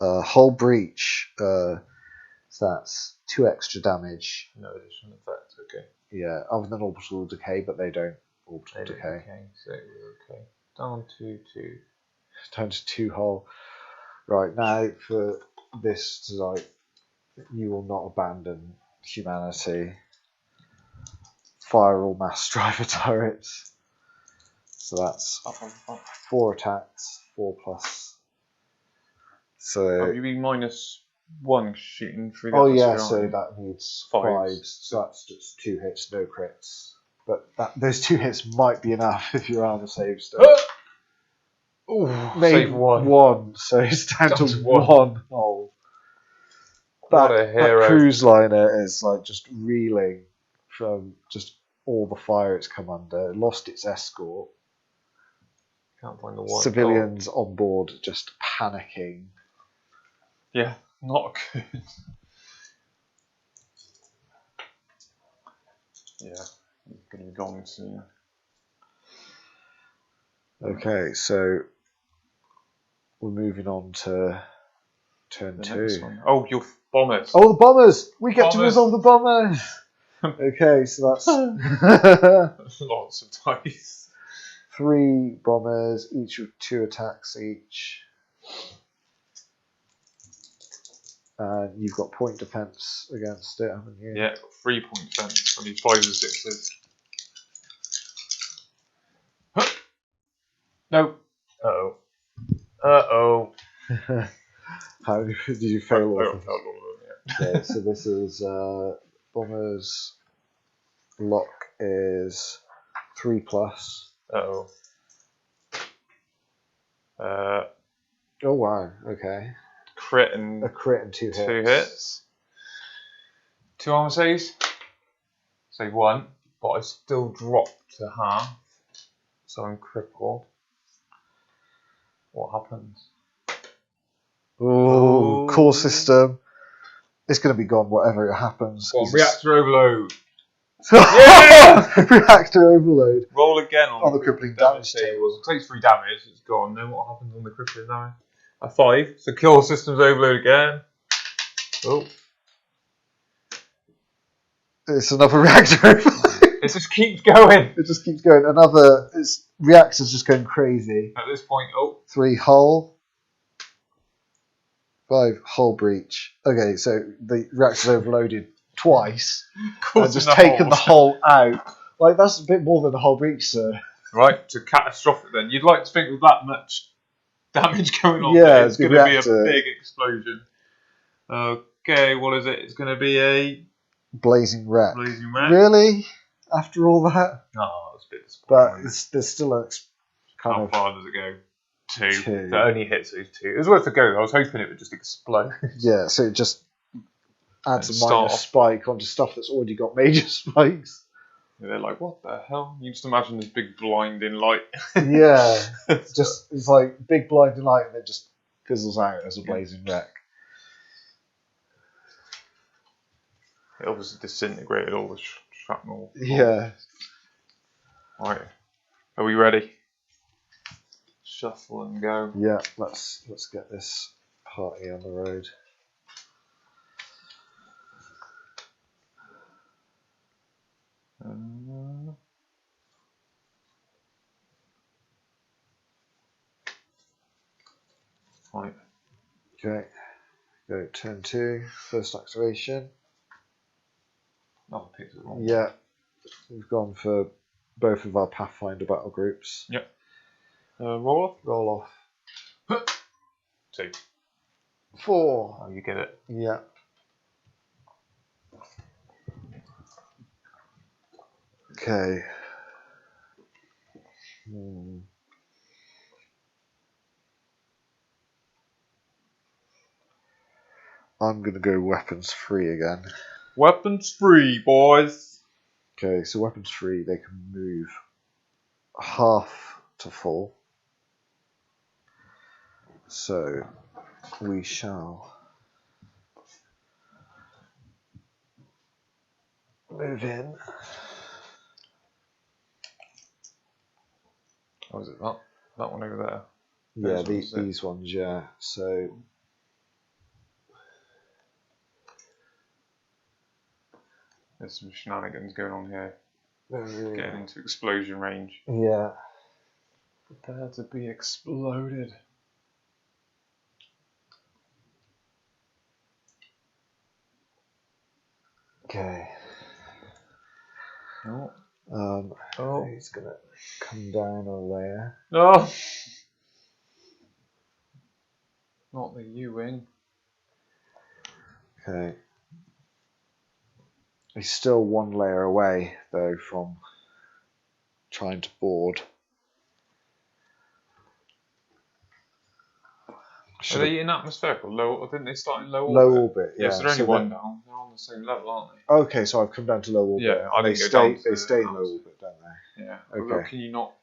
Hull breach. So that's 2 extra damage. No additional effect. Okay. Yeah, other than orbital decay, but they don't orbital decay. Okay, so we're okay. Down to 2. Down to 2 hull. Right, now for this tonight, you will not abandon humanity. Fire all mass driver turrets. So that's 4 attacks, 4 plus. So you be -1 shooting through the oh yeah, atmosphere, so aren't you? that needs 5s. 5s. So that's just 2 hits, no crits. But those 2 hits might be enough if your armor saves stuff. Ooh, Maybe save 1. so it's down to one. 1 hull. What a hero. That cruise liner is like just reeling from just all the fire it's come under. It lost its escort. Can't find the one. Civilians on board just panicking. Yeah, not good. Yeah, he's going to be gone soon. Okay, so we're moving on to turn 2. Oh, your bombers. Oh, the bombers! We get to Bombers. resolve the bombers! Okay, so that's Lots of dice. 3 bombers, each with 2 attacks each. And you've got point defense against it, haven't you? Yeah, got 3 point defense. I need 5s and 6s. No. Uh-oh. Uh-oh. How did you fail all of them? Failed all of them, Okay, so this is bombers. Lock is 3 plus. Uh-oh. Oh wow, okay. Crit and A crit and 2 hits. 2 hits. 2 armor saves. Save 1, but I still drop to half, so I'm crippled. What happens? Oh, core system. It's going to be gone whatever it happens. Go on, reactor overload. Reactor overload. Roll again on the crippling damage table. It takes 3 damage, it's gone. Then what happens on the crippling damage? A 5. So kill systems overload again. Oh. It's another reactor overload. It just keeps going. It just keeps going. Reactor's just going crazy. At this point, 3 hull. 5 hull breach. Okay, so the reactor's overloaded twice. And just taken the hull out. Like, that's a bit more than a hull breach, sir. Right, so catastrophic then. You'd like to think with that much damage going on, yeah, it's going to be a big explosion. Okay, what is it? It's going to be a blazing wreck. Blazing wreck. Really? After all that? Oh, that's a bit disappointing. But there's still a kind How of... far does it go? 2. 2. That only hits those 2. It was worth a go. I was hoping it would just explode. Yeah, so it just adds And a minor spike onto stuff that's already got major spikes. And they're like, what the hell? You just imagine this big blinding light. Yeah, just it's like big blinding light and it just fizzles out as a blazing wreck. It obviously disintegrated all the shrapnel. Yeah. Right. Are we ready? Shuffle and go. Yeah, let's get this party on the road. Right. Okay. Go turn 2, first activation. Oh, I picked it wrong. Yeah. We've gone for both of our Pathfinder battle groups. Yep. Roll off? Roll off. 2. 4. Oh, you get it. Yeah. Okay. I'm going to go weapons free again. Weapons free, boys. Okay, so weapons free, they can move half to full. So we shall move in. Oh, is it that one over there? Yeah, these ones, yeah. So There's some shenanigans going on here. Getting into explosion range. Yeah. Prepare to be exploded. Okay. Oh. He's gonna come down a layer. No! Not the U-wing. Okay. He's still one layer away, though, from trying to board. Are they in atmospheric or low? Or didn't they start in low orbit? Low orbit, yeah. So they're only one down. They're on the same level, aren't they? Okay, so I've come down to low orbit. Yeah, I they didn't go down to they stay in low orbit, don't they? Yeah. Okay. Well, can you not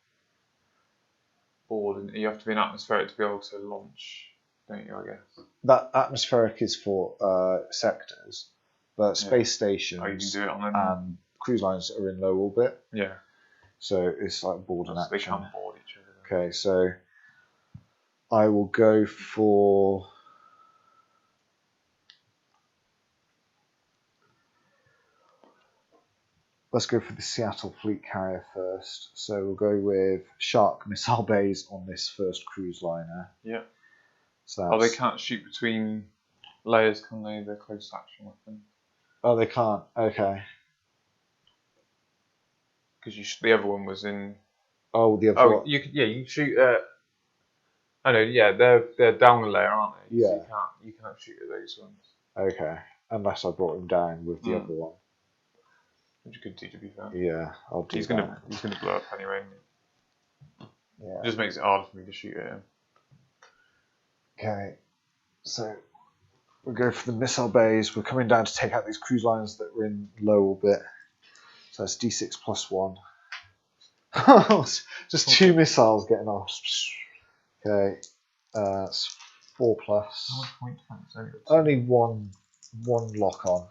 board? And you have to be in atmospheric to be able to launch, don't you? I guess. That atmospheric is for sectors, but space stations you can do it on them. and cruise lines are in low orbit. Yeah. So it's like board and action. They can board each other. Okay, so I will go for. Let's go for the Seattle Fleet Carrier first. So we'll go with Shark missile bays on this first cruise liner. Yeah. So they can't shoot between layers, can they? They're close action weapons. Oh, they can't. Okay. Because the other one was in. Oh, the other one. You can shoot. I know. Yeah, they're down the layer, aren't they? Yeah. So you can't shoot at those ones. Okay, unless I brought him down with the other one. Which you could do, to be fair. Yeah, I'll do He's that. He's gonna blow up anyway. Yeah. It just makes it harder for me to shoot at him. Okay, so we'll go for the missile bays. We're coming down to take out these cruise liners that were in low orbit. So that's D6 plus 1. Just 2 missiles getting off. Okay, it's 4 plus. Only one lock on.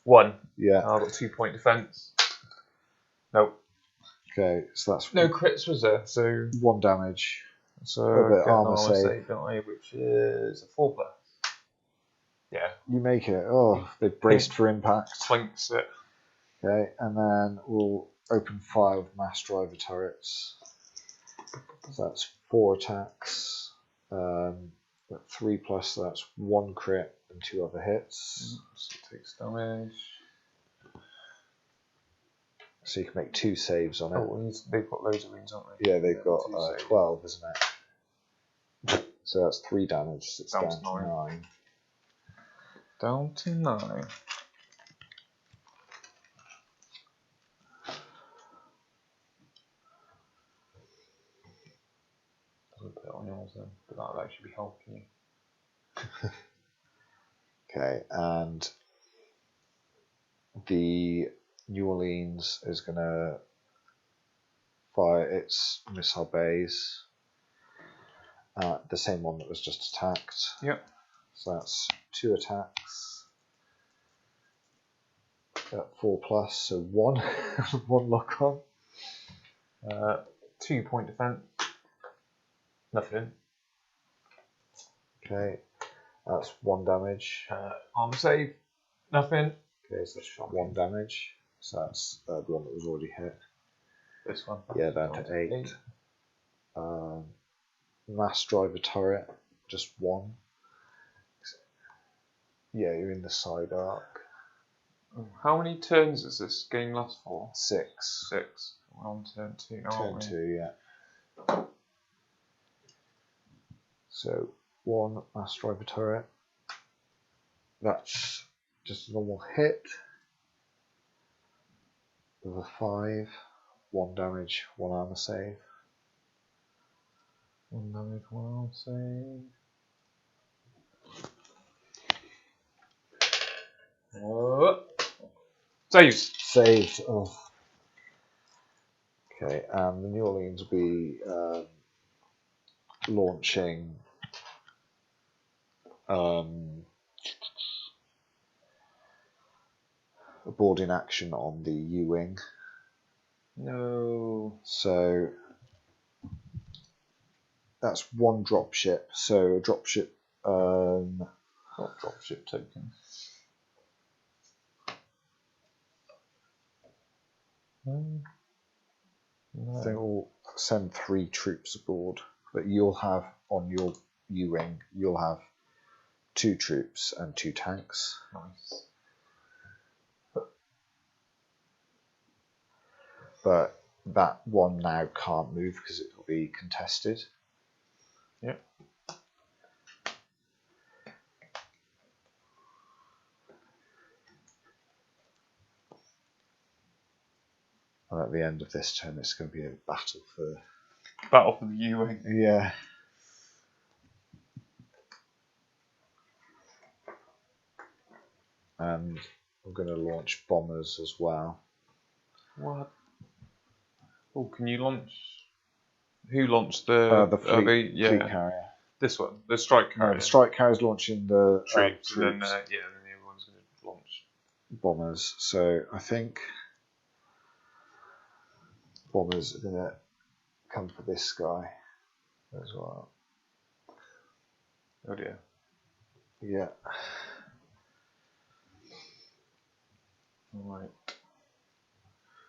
1. Yeah. I've got 2 point defense. Nope. Okay, so that's no crits, was there? So 1 damage. So a bit armor save, don't I? Which is a 4 plus. Yeah. You make it. Oh, they braced for impact. Clinks it. Okay, and then we'll open fire with mass driver turrets. So that's 4 attacks. 3 plus, so that's 1 crit and 2 other hits. So it takes damage. So you can make 2 saves on it. Oh, they've got loads of wounds, haven't they? Yeah, they've got 12, isn't it? So that's 3 damage. So it's down to 9. Down to 9. Put it on yours then, but that'll actually be helping you. Okay, and the New Orleans is going to fire its missile bays at the same one that was just attacked. Yep. So that's 2 attacks at 4 plus, so 1 1 lock on. 2 point defense. Nothing. Okay, that's 1 damage. Armor save. Nothing. Okay, so that's 1 damage. So that's the one that was already hit. This one. Yeah, down to 8. Mass driver turret, just 1. Yeah, you're in the side arc. How many turns does this game last for? 6. 6. We're on turn 2 now. Turn 2, yeah. So 1 mass driver turret. That's just a normal hit. With a 5. 1 damage, 1 armor save. 1 damage, 1 armor save. Saves. Saved. Oh. Okay, and the New Orleans will be launching a boarding action on the U-wing. No. So that's 1 dropship. So a dropship. Not dropship token. No. They will send 3 troops aboard, but you'll have on your U-wing, you'll have 2 troops and 2 tanks. Nice. But that one now can't move because it will be contested. Yep. And at the end of this turn, it's going to be a battle for the U-wing. Yeah. And I'm going to launch bombers as well. What? Oh, can you launch? Who launched the fleet, yeah, fleet carrier? This one, the strike carrier. No, the strike carrier is launching the troops. troops. And then, then the other one's going to launch bombers. So I think bombers are going to come for this guy as well. Oh dear. Yeah. Right.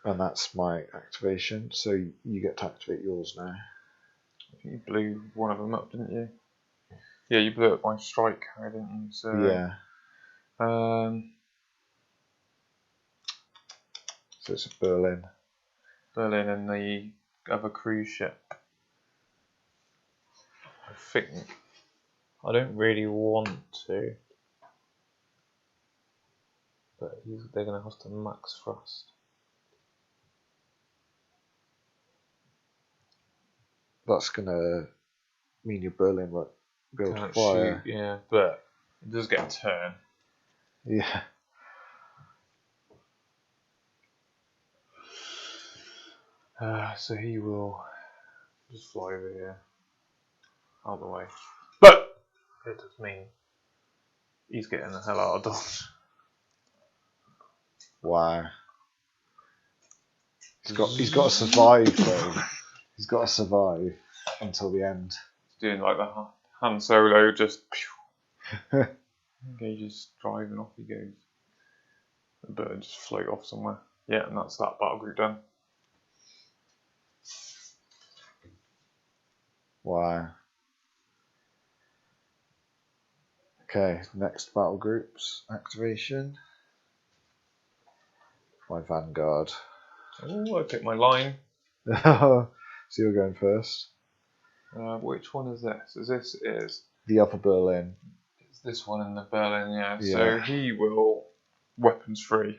And that's my activation. So you get to activate yours now. You blew one of them up, didn't you? Yeah, you blew up my strike carrier, didn't you? So Yeah. So it's a Berlin. Berlin and the other cruise ship. I think I don't really want to, but they're going to have to max thrust. That's going to mean your Berlin won't be able to Can't fire. shoot, yeah, but it does get a turn. Yeah. So he will just fly over here, out of the way. But it does mean he's getting the hell out of Dodge. Wow. He's got to survive though. He's got to survive until the end. He's doing like the Han Solo, just engages, driving, off he goes. The bird just float off somewhere. Yeah, and that's that battle group done. Wow. Okay, next battle groups activation. My Vanguard. Oh, I picked my line. So you're going first. Which one is this? This is The upper Berlin. it's this one in the Berlin, yeah. Yeah. So he will weapons free.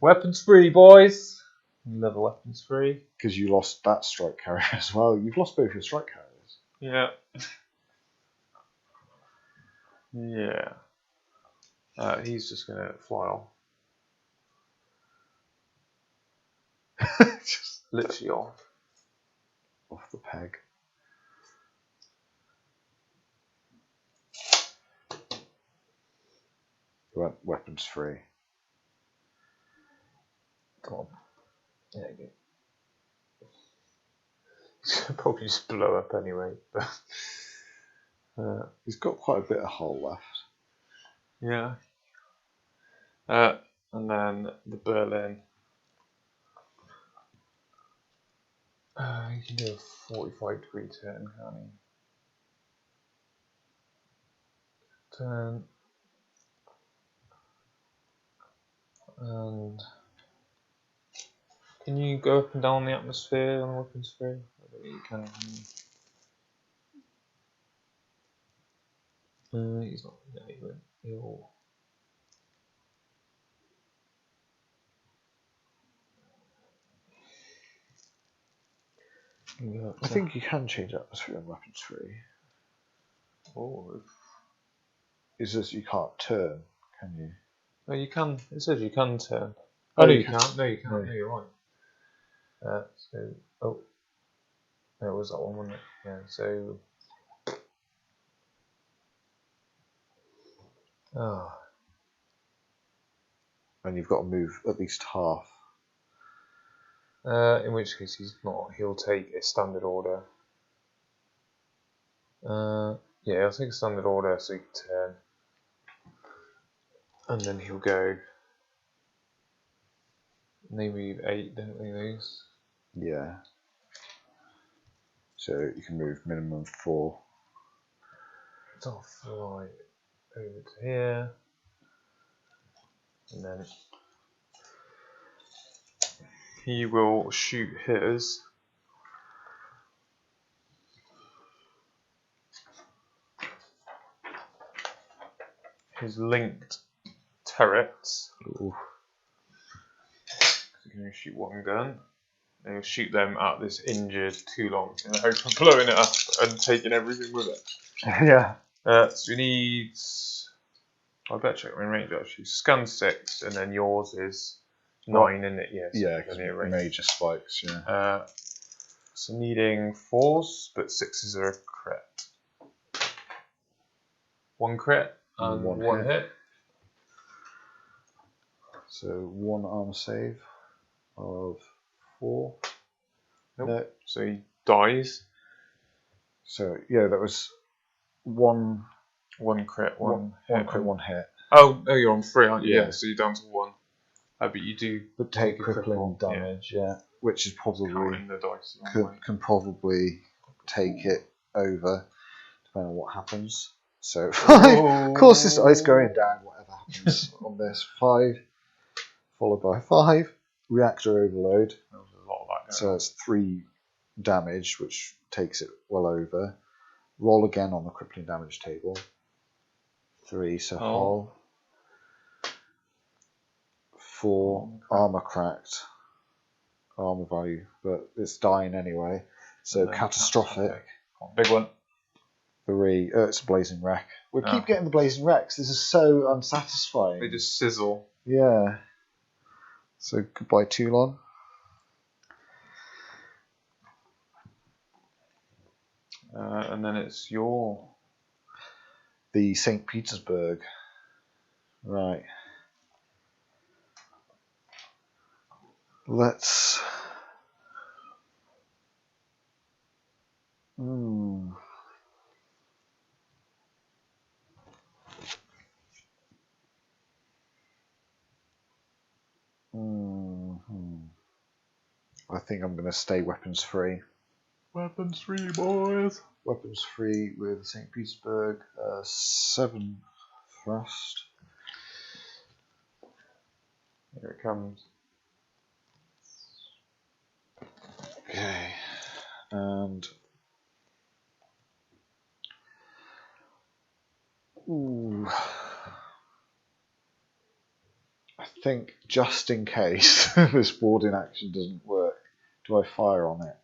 Weapons free, boys. Another weapons free. Because you lost that strike carrier as well. You've lost both your strike carriers. Yeah. Yeah. He's just gonna fly off. Just Literally off the peg. Weapons free. Come on. There you go. He's gonna probably just blow up anyway. But He's got quite a bit of hull left. yeah. And then the Berlin. You can do a 45-degree turn, can't he? Turn. And can you go up and down the atmosphere on weapons free? I don't think you can. He's not. No, he won't. He'll. I think you can change atmosphere on weapons free. Oh. It's just you can't turn, can you? No, you can. It says you can turn. Oh, no, you can't. No, you can't. No. No, you're right. No, it was that one, wasn't it? Yeah. So. Oh. And you've got to move at least half. In which case he's not. He'll take a standard order. Yeah, he'll take a standard order so he can turn. And then he'll go They move 8, don't they, those? Yeah. So you can move minimum 4. So I'll fly over to here. And then he will shoot his. His linked turrets. Ooh. He's going to shoot one gun. And he'll shoot them at this injured Toulon in the hope of blowing it up and taking everything with it. Yeah. So we need. I better check my range actually. Scan 6, and then yours is 9, isn't it? Yeah. So Yeah, because major spikes. Yeah. So needing 4s, but 6s are a crit. 1 crit and 1 hit. So 1 armor save of 4. Nope. No. So he dies. So yeah, that was 1 crit, 1 hit. 1 crit, 1 hit. Oh, you're on 3, aren't you? Yeah. So you're down to 1. But you do. But take crippling damage, yeah. Which is probably the dice. can probably take it over, depending on what happens. So 5. Of course, this dice going down. Whatever happens on this 5, followed by 5. Reactor overload. There was a lot of that. So it's 3 damage, which takes it well over. Roll again on the crippling damage table. 3, so hull. 4, armor cracked. Armor value, but it's dying anyway. So catastrophic. Big one. 3, it's a blazing wreck. We keep getting the blazing wrecks. This is so unsatisfying. They just sizzle. Yeah. So goodbye, Toulon. And then it's your. The St. Petersburg. Right. Let's. I think I'm going to stay weapons free. Weapons free, boys. Weapons free with St. Petersburg. 7 thrust. Here it comes. Okay. And. Ooh. I think just in case this warding action doesn't work, do I fire on it?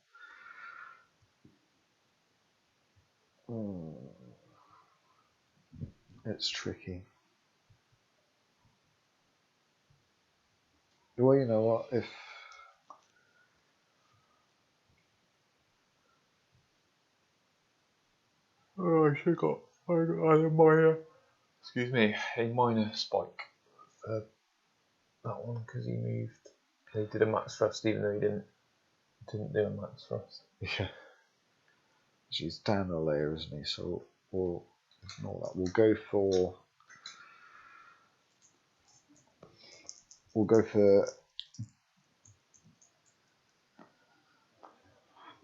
It's tricky. Well, you know what? If I should have got a minor. Excuse me, a minor spike. That one because he moved. He did a max thrust even though he didn't do a max thrust. Yeah. She's down a layer, isn't he? So we'll ignore that. We'll go for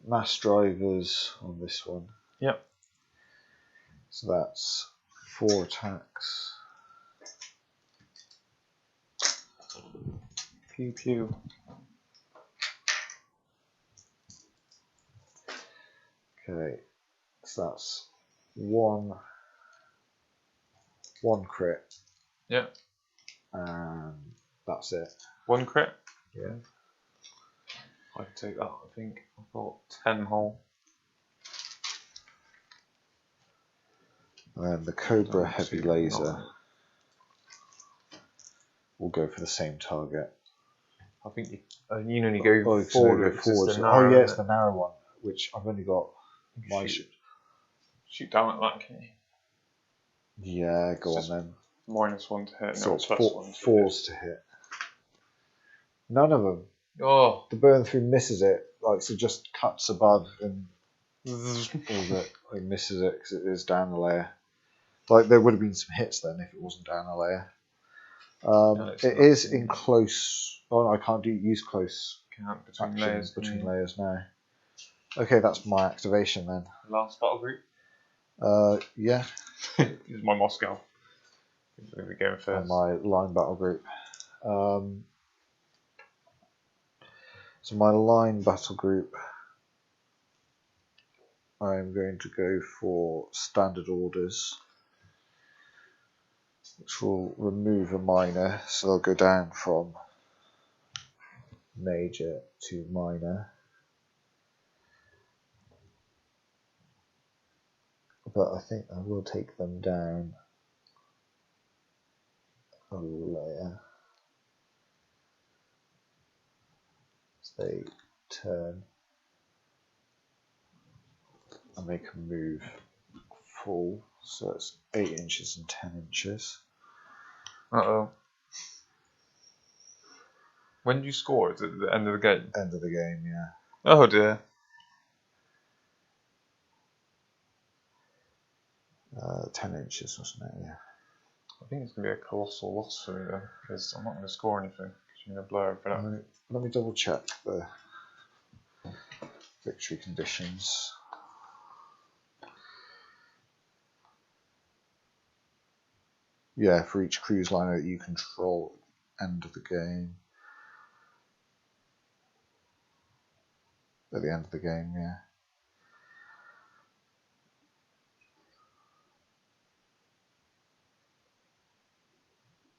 mass drivers on this one. Yep. So that's 4 attacks. Pew pew. Okay, so that's 1 crit. Yeah. And that's it. 1 crit? Yeah. I can take that, I think. I've got 10 hull. And then the Cobra Heavy Laser will go for the same target. I think you only go forward. Forwards. Oh yeah, it's the narrow one, which I've only got my shoot down at that, can you? Yeah, go on then. -1 to hit. So it's 4s to hit. None of them. Oh. The burn through misses it, like so just cuts above and it misses it because it is down a layer. Like there would have been some hits then if it wasn't down a layer. It is in close. Oh, no, I can't use close between actions layers. between layers now. Okay, that's my activation then. Last battle group. Yeah. This is my Moscow. We're going first. And my line battle group. So my line battle group, I'm going to go for standard orders, which will remove a minor, so they'll go down from major to minor. But I think I will take them down a layer. So they turn and they can move full, so it's 8 inches and 10 inches. Uh-oh. When do you score? Is it at the end of the game? End of the game, yeah. Oh dear. 10 inches, wasn't it? Yeah. I think it's going to be a colossal loss for me then, because I'm not going to score anything, because you're going to blow everything up. Let me double check the victory conditions. Yeah, for each cruise liner that you control, end of the game. At the end of the game, yeah.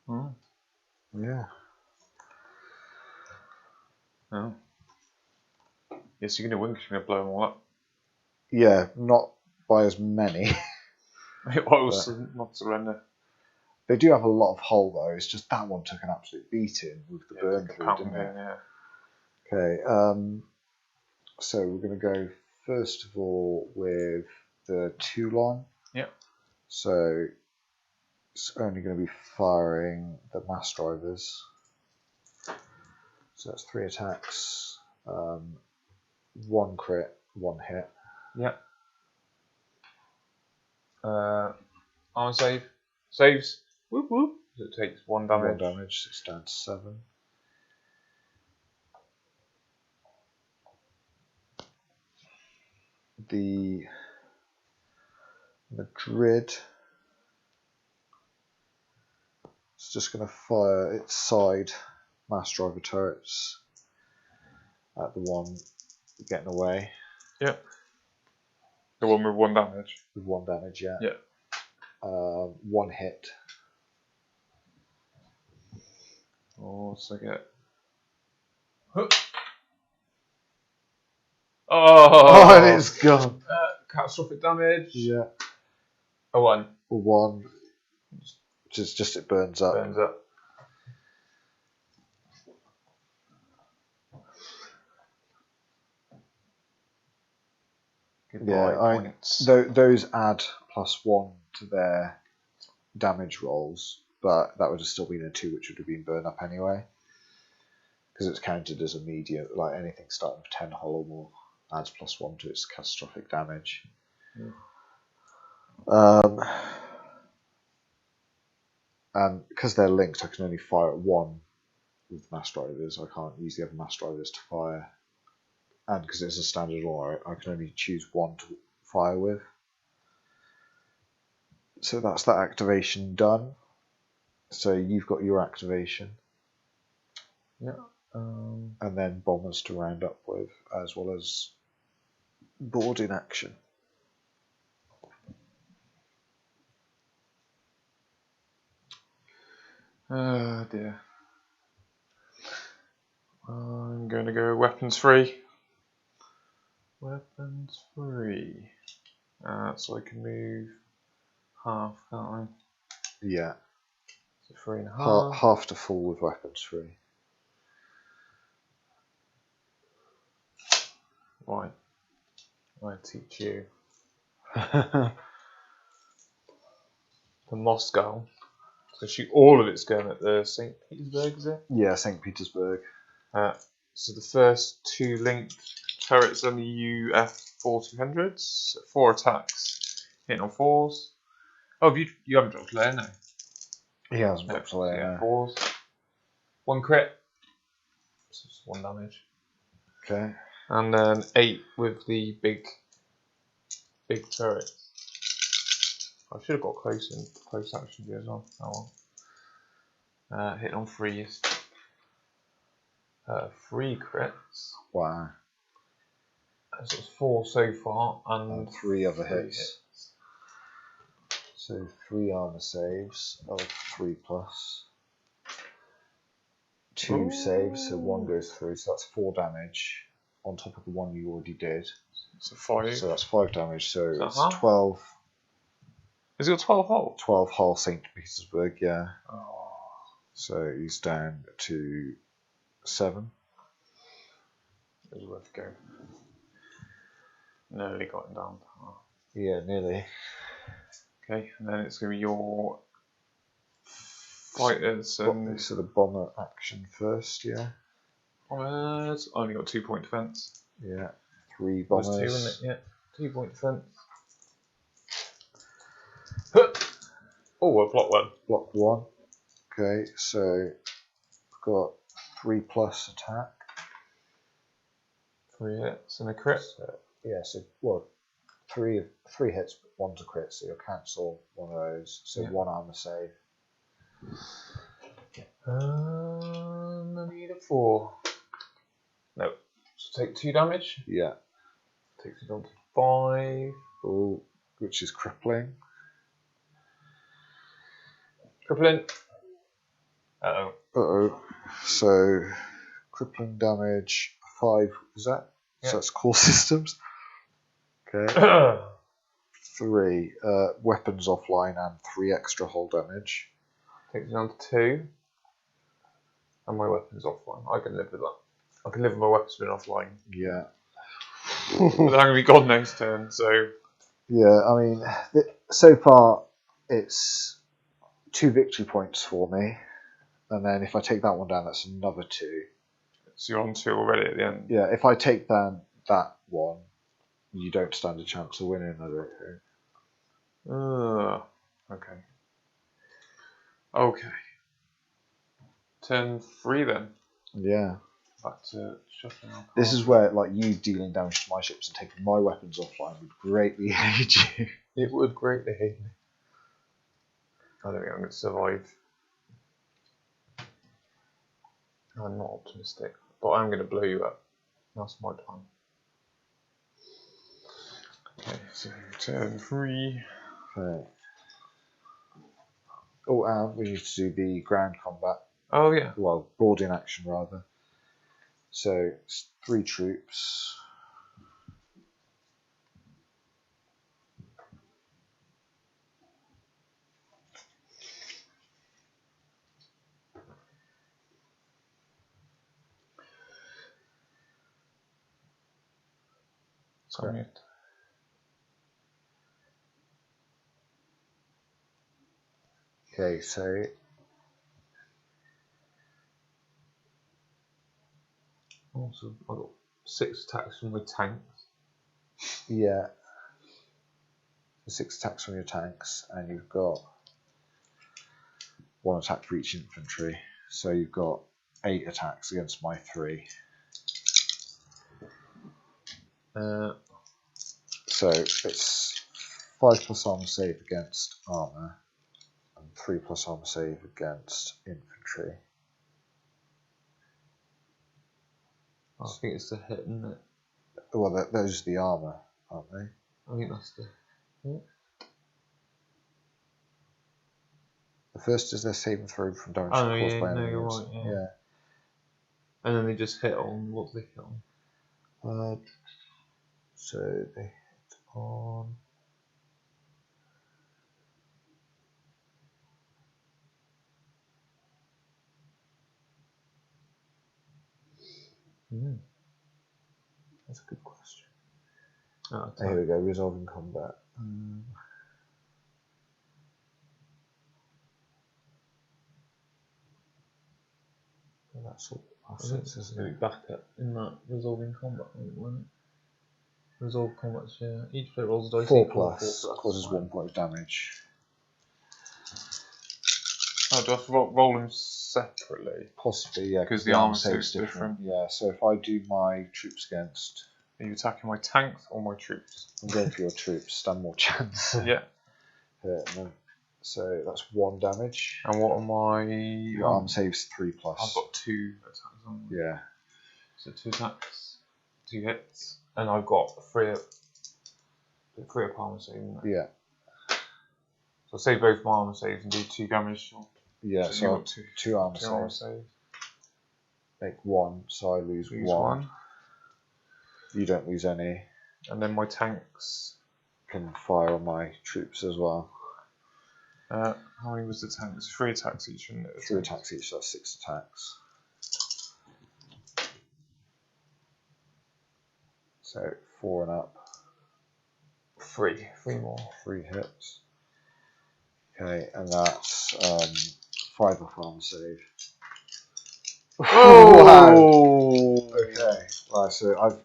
Oh. Yeah. Oh. Yes, you're going to win because you're going to blow them all up. Yeah, not by as many. It was not surrender. They do have a lot of hull though. It's just that one took an absolute beating with the burn through, didn't it? Yeah. Okay. So we're going to go first of all with the Toulon. Yep. So it's only going to be firing the mass drivers. So that's 3 attacks, 1 crit, 1 hit. Yep. Arm save. Saves. Whoop whoop. It takes 1 damage. 1 damage, so it's down to 7. The Madrid is just going to fire its side mass driver turrets at the one getting away. Yep. The one with 1 damage. With 1 damage, yeah. Yeah. 1 hit. Oh, what's I get? Oh, and it's gone. Catastrophic damage. Yeah. A 1. 1. Which is just it burns up. Burns up. Yeah, those add +1 to their damage rolls, but that would have still been a 2, which would have been burned up anyway. Because it's counted as a medium, like anything starting with 10 hull or more adds +1 to its catastrophic damage. Yeah. And because they're linked, I can only fire at 1 with mass drivers. I can't use the other mass drivers to fire. And because it's a standard order, I can only choose 1 to fire with. So that's that activation done. So you've got your activation. Yeah. And then bombers to round up with, as well as boarding action. Oh dear. I'm going to go weapons free. Weapons free. So I can move half, can't I? Yeah. So 3.5. Half to full with weapons free. Right. I teach you. The Moscow. So shoot all of it's going at the St. Petersburg, is it? Yeah, St. Petersburg. So the first 2 linked turrets on the UF-4200s, 4 attacks, hitting on 4s. Oh, you haven't dropped a layer now. He hasn't put Slayer. Yeah, 4s. 1 crit. So just 1 damage. Okay. And then 8 with the big turret. I should have got close action as well. Oh well. Hit on 3s. 3 crits. Wow. So it's 4 so far, and 3 other hits. So 3 armor saves of 3+. 2 saves, so 1 goes through, so that's 4 damage on top of the 1 you already did. So 5. So that's 5 damage, so it's half? 12. Has he got 12 hull? 12 hull St. Petersburg, yeah. Oh. So he's down to 7. It was worth a go. Nearly got him down. Oh. Yeah, nearly. Okay, and then it's going to be your fighters and So the bomber action first, yeah. bombers. Only got 2 point defense. Yeah, 3 bombers. Was 2, isn't it? Yeah, 2 point defense. Oh, I blocked 1. Blocked 1. Okay, so we've got 3+ attack. 3 hits and a crit. So, yeah, so 3 hits, but 1's a crit, so you'll cancel 1 of those. So 1 armor save. I need a 4. No, so take 2 damage. Yeah. Takes it down to 5. Oh, which is crippling. Crippling. Uh oh. So crippling damage 5. Is that? Yeah. So that's core systems. Okay. 3 weapons offline and 3 extra hull damage. Takes it down to 2. And my weapon's offline. I can live with that. I can live with my weapons being offline. Yeah. But they're going to be gone next turn, so. Yeah, I mean, so far it's 2 victory points for me. And then if I take that one down, that's another 2. So you're on 2 already at the end. Yeah, if I take down that one, you don't stand a chance of winning, I don't think. Okay. Okay. Turn 3 then. Yeah. Back to shuffling our This cards. is where like you dealing damage to my ships and taking my weapons offline would greatly aid you. It would greatly aid me. I don't think I'm going to survive. I'm not optimistic, but I'm going to blow you up. That's my plan. Okay, so turn 3. Okay. Oh, and we need to do the ground combat. Oh yeah. Well, boarding action rather. So it's 3 troops. Sorry. Okay, so Also, I've got 6 attacks from the tanks. yeah, 6 attacks from your tanks, and you've got 1 attack for each infantry. So you've got 8 attacks against my 3. So it's 5+ armor save against armor, and 3+ armor save against infantry. I think it's the hit, isn't it? Well, those are the armor, aren't they? I think that's the hit. The first is their saving throw from damage Oh, caused yeah, by no, enemies. you're right, yeah. Yeah. And then they just hit on, what do they hit on? So they hit on. That's a good question. Oh, Here we go, resolving combat. That's all. Back up in that resolving combat, wasn't it? Resolve combat's each player rolls a dice. 4+, causes 1 point of damage. Oh, do I have to roll them separately? Possibly, yeah. Because the armor save's different. Yeah, so if I do my troops against... Are you attacking my tanks or my troops? I'm going for your troops, stand more chance. Yeah. So that's 1 damage. And what are my... Your arm save's 3+. I've got 2 attacks on. Yeah. So 2 attacks, 2 hits, and I've got 3 up armor save. Yeah. So I'll save both my armor saves and do 2 damage. Yeah, so got 2 armor saves. Make 1, so I lose 1. You don't lose any. And then my tanks can fire on my troops as well. How many was the tanks? 3 attacks each, isn't it? 3 attacks each, so that's 6 attacks. So 4 and up. 3 more. 3 hits. Okay, and that's 5 off armor save. Oh! Wow. Okay, right. So I've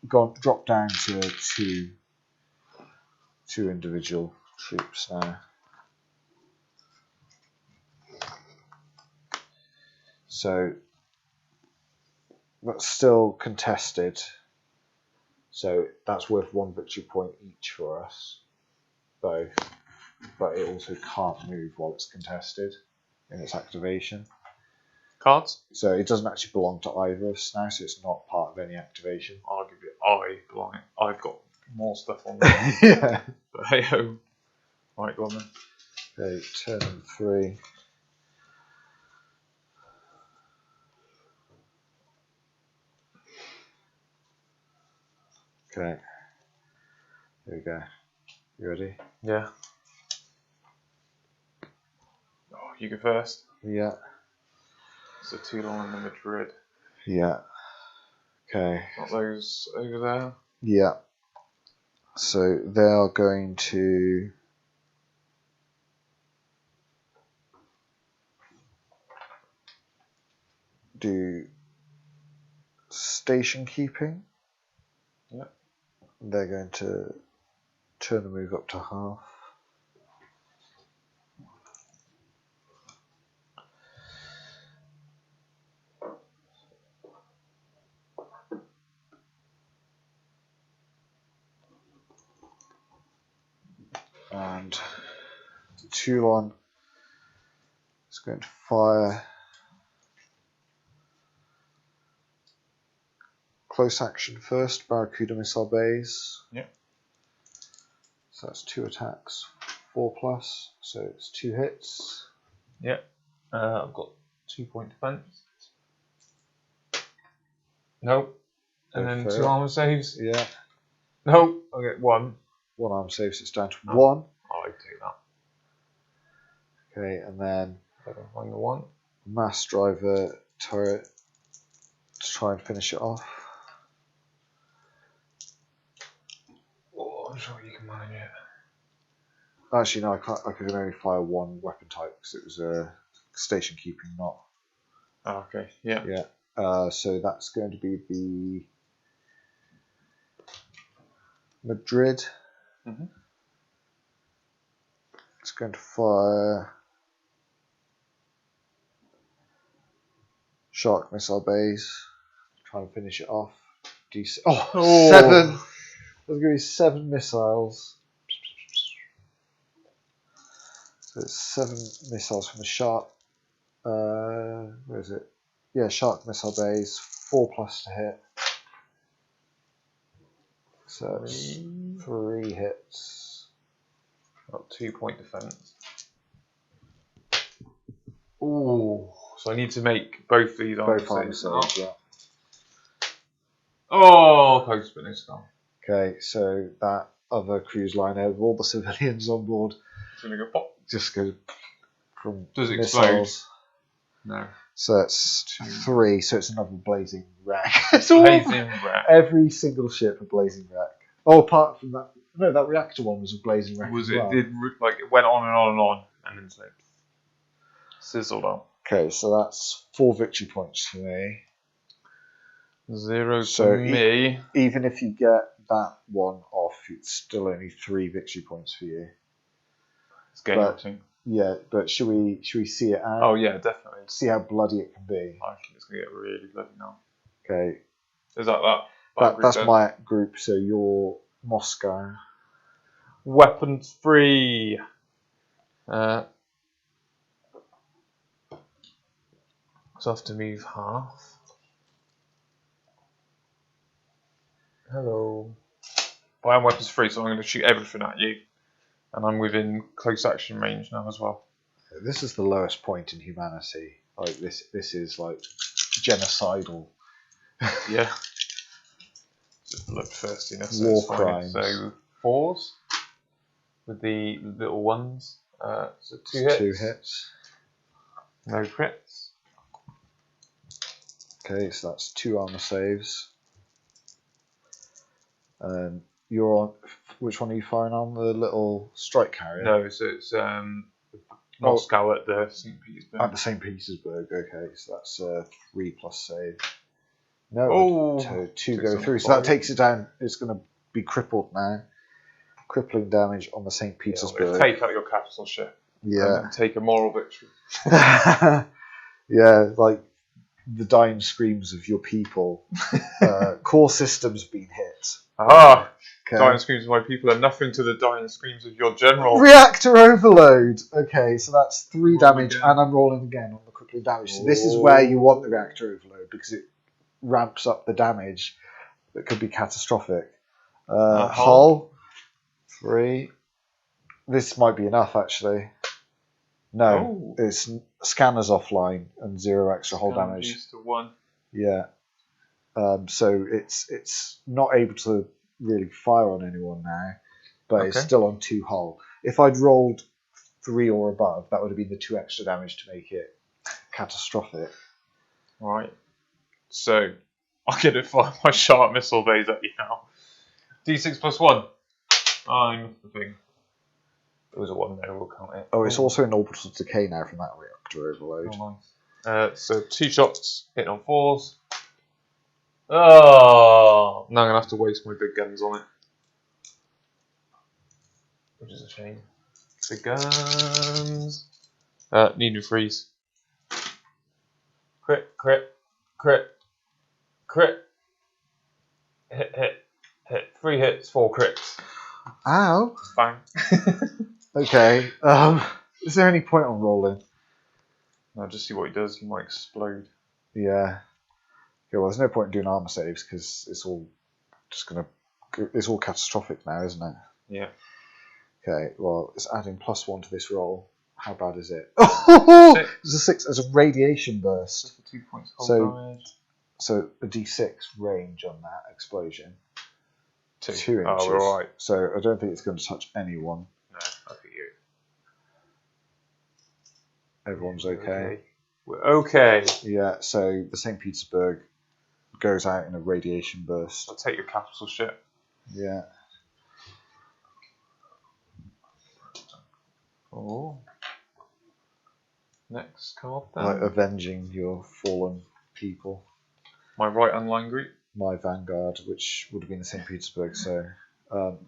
dropped down to two individual troops now. So that's still contested. So that's worth 1 victory point each for us, both. But it also can't move while it's contested in its activation. Cards? So it doesn't actually belong to either of us now, so it's not part of any activation. I'll give it I've got more stuff on there. Yeah. But hey ho. Right, go on then. Okay, turn 3. Okay. Here we go. You ready? Yeah. Oh, you go first. Yeah. So Toulon and the Madrid. Yeah. Okay. Got those over there. Yeah. So they are going to do station keeping. Yeah. They're going to turn the move up to half. And Toulon is going to fire close action first, Barracuda missile bays. Yeah. So that's 2 attacks, 4+, so it's 2 hits. Yeah. I've got 2-point defense. Nope. And then 2 armor saves. Yeah. Nope. I get 1. 1 arm save, so it's down to 1. I'll take that. Okay, and then I can find the 1. mass driver turret to try and finish it off. Oh, I'm sure you can manage it. Actually, no, I can't. I could only fire 1 weapon type because it was a station keeping, not. Oh, okay. Yeah. Yeah. So that's going to be the Madrid. Mm-hmm. It's going to fire shark missile bays. Try and finish it off. Oh, 7. There's going to be 7 missiles. So it's 7 missiles from the shark. Where is it? Yeah, shark missile bays. 4+ to hit. So it's 3 hits. Got 2-point defense. Ooh. So I need to make both these armor saves. Yeah. Oh, close, but no scar. Okay, so that other cruise liner with all the civilians on board. It's gonna go pop. Just go from Does it missiles. No. So that's 3, so it's another blazing wreck. Blazing wreck. Every single ship a blazing wreck. Oh, apart from that, no, that reactor one was a blazing wreck. Was as it? well. It went on and on and on, and then so sizzled up. Okay, so that's 4 victory points for me. 0 So to me. Even if you get that one off, it's still only 3 victory points for you. It's getting everything. Yeah, but should we see it out? Oh yeah, definitely. See how bloody it can be. I think it's gonna get really bloody now. Okay. Is that? That's then? my group. So you're Moscow. Weapons free. So I have to move half. Hello. But I am weapons free, so I'm going to shoot everything at you. And I'm within close action range now as well. This is the lowest point in humanity. Like this is like genocidal. Yeah. Just bloodthirstiness. War crimes. So 4s with the little ones. So 2 hits. 2 hits. No crits. Okay, so that's 2 armor saves. You're on. Which one are you firing on? The little strike carrier? No, so it's Moscow at the St. Petersburg. At the St. Petersburg, okay, so that's 3 plus save. No, Oh, 2 go through, so that takes it down. It's going to be crippled now. Crippling damage on the St. Petersburg. Yeah, take out your capital ship. Yeah. And take a moral victory. Yeah, like the dying screams of your people. Core systems have been hit. Aha! Okay. Dying screams of my people are nothing to the dying screams of your general. Reactor overload. Okay, so that's 3 damage, and I'm rolling again on the crippling damage. So this is where you want the reactor overload because it ramps up the damage that could be catastrophic. Hull 3. This might be enough actually. No, it's scanners offline and 0 extra hull damage. To 1. Yeah. So it's not able to really fire on anyone now, but it's still on 2 hull. If I'd rolled 3 or above, that would have been the 2 extra damage to make it catastrophic. Right. So I'm going to fire my sharp missile bays at you now. D6 plus 1. I'm the thing. It was a 1 there, we'll count it. Oh, it's also in orbital decay now from that reactor overload. Oh, nice. So 2 shots, hitting on 4s. Oh, now I'm going to have to waste my big guns on it. Which is a shame. Big guns. Need to freeze. Crit, crit, crit, crit. Hit, hit, hit. 3 hits, 4 crits. Ow! Bang. Okay. Is there any point on rolling? I'll just see what he does. He might explode. Yeah. Okay, well, there's no point in doing armor saves because it's all just gonna. It's all catastrophic now, isn't it? Yeah. Okay. Well, it's adding +1 to this roll. How bad is it? Oh, it's a 6. There's a radiation burst. For 2 points hull damage. So a d6 range on that explosion. 2 inches. Oh, we're all right. So I don't think it's going to touch anyone. No, I think you. Everyone's okay. We're okay. Yeah. So the St. Petersburg goes out in a radiation burst. I'll take your capital ship. Yeah. Oh. Next card then. Like avenging your fallen people. My right hand line group. My vanguard, which would have been the St. Petersburg. So,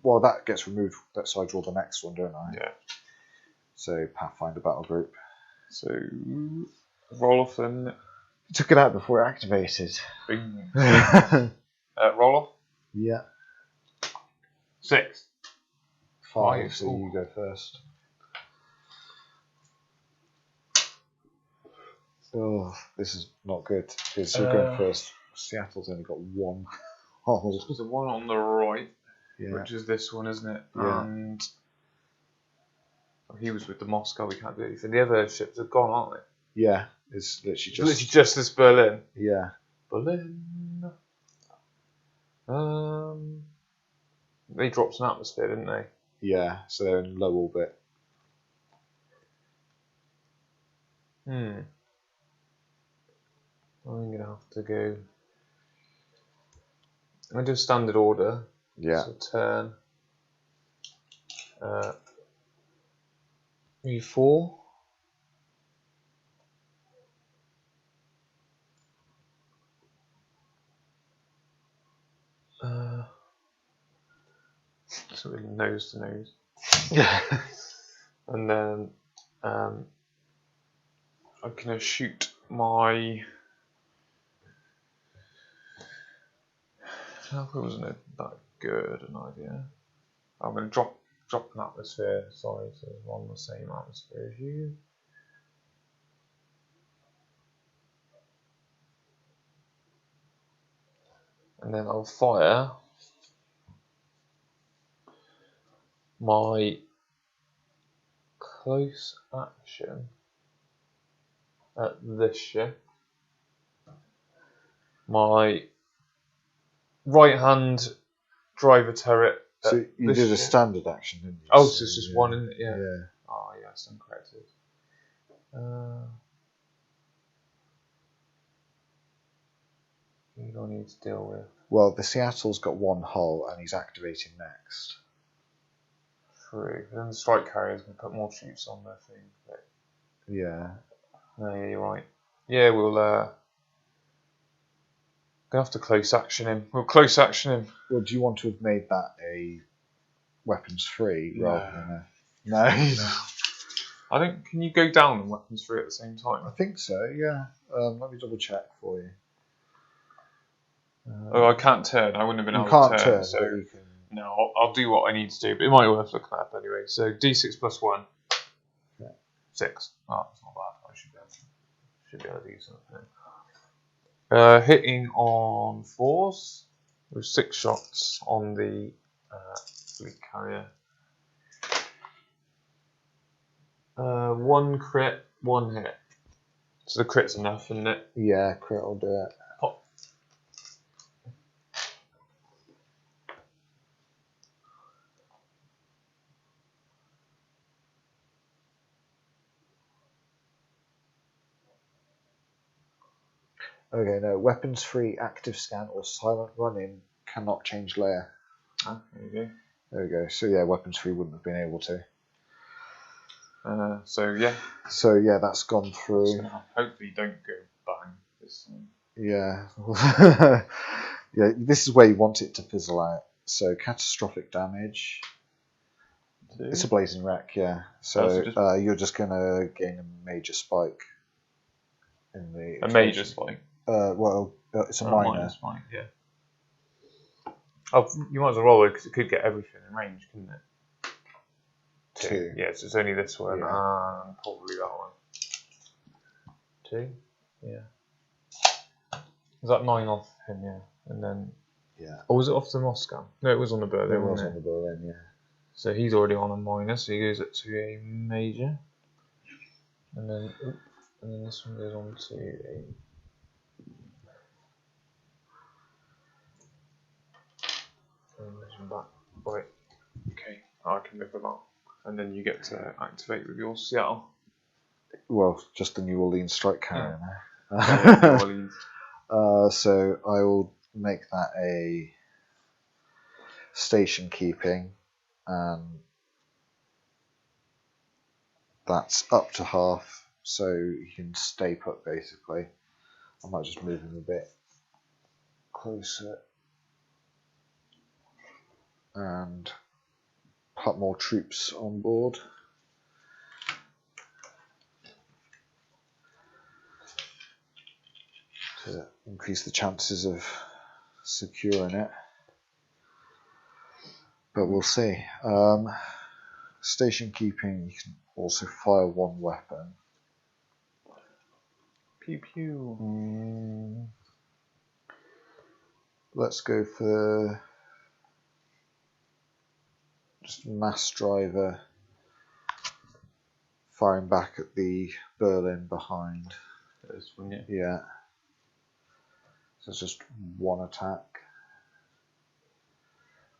well, that gets removed. So I draw the next one, don't I? Yeah. So Pathfinder battle group. So roll off then. You took it out before it activated. Bing. Roll off. Yeah. 6. 5. So you go first. Oh, this is not good because you're going first. Seattle's only got 1 hull. There's a 1 on the right, Yeah. which is this one, isn't it? Yeah. And he was with the Moscow. We can't do anything. The other ships are gone, aren't they? Yeah, it's literally Just this Berlin. Yeah. Berlin. They dropped an atmosphere, didn't they? Yeah, so they're in low orbit. I'm gonna have to go. I do standard order. Yeah. So turn. E4. So really nose to nose. Yeah. And then I'm gonna shoot my. That wasn't that good an idea. I'm gonna drop an atmosphere size so it's on the same atmosphere as you. And then I'll fire my close action at this ship. My right hand driver turret. So you did a standard action, didn't you? Oh, so it's just one, isn't it? Yeah. Yeah. Oh, yes, I'm corrected. Who do I need to deal with? Well, the Seattle's got one hull and he's activating next. True. Then the strike carriers can put more troops on their thing. But... Yeah. No, yeah, you're right. Yeah, we'll gonna have to close action him. We'll close action him. Well, do you want to have made that a weapons free rather than a... No. I don't. Can you go down and weapons free at the same time? I think so, yeah. Let me double check for you. Oh, I can't turn. I wouldn't have been able to turn. So you can... no, I'll do what I need to do, but it might be worth looking at anyway. So D6 plus 1. Yeah. 6. Oh, that's not bad. I should be able to do something. Hitting on 4s with 6 shots on the fleet carrier. 1 crit, 1 hit. So the crit's enough, isn't it? Yeah, crit will do it. Pop. Okay, no, weapons free, active scan or silent run-in cannot change layer. Ah, there you go. There we go. So yeah, weapons free wouldn't have been able to. So yeah. So yeah, that's gone through. Hopefully don't go bang this time. Yeah. Yeah, this is where you want it to fizzle out. So catastrophic damage. 2. It's a blazing wreck, yeah. So you're just gonna gain a major spike in the a major spike. Well, it's a minor spike, yeah. Oh, you might as well roll it because it could get everything in range, couldn't it? 2. Yes, it's only this one. Yeah. And probably that one. 2. Yeah. Was that 9 off him? Yeah, and then. Yeah. Or was it off the Moscow? No, it was on the Berlin. It was on the Berlin, yeah. So he's already on a minus, so he goes up to a major, and then this one goes on to a. Back. Right. Okay, I can live with that. And then you get to activate with your Seattle. Well, just the New Orleans strike carrier now. Yeah, New Orleans. So I will make that a station keeping, and that's up to half, so you can stay put basically. I might just move him a bit closer and put more troops on board. To increase the chances of securing it. But we'll see. Station keeping, you can also fire 1 weapon. Pew pew. Let's go for just mass driver firing back at the Berlin behind. This one, yeah. Yeah. So it's just 1 attack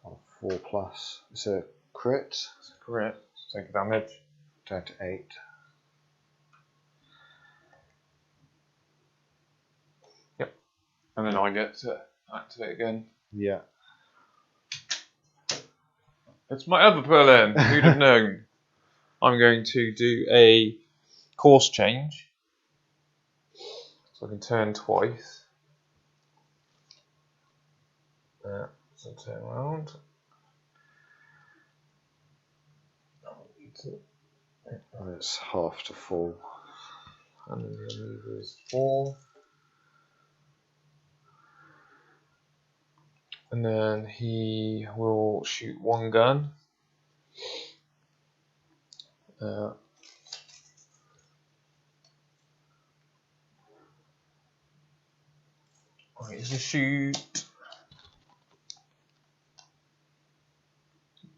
on 4+. It's a crit. It's a crit. Take a damage. Down to 8. Yep. And then I get to activate again. Yeah. It's my other Berlin. Who'd have known? I'm going to do a course change. So I can turn twice. So turn around. It's half to full. And then he'll move his 4. And then he will shoot 1 gun. Right, he's going to shoot.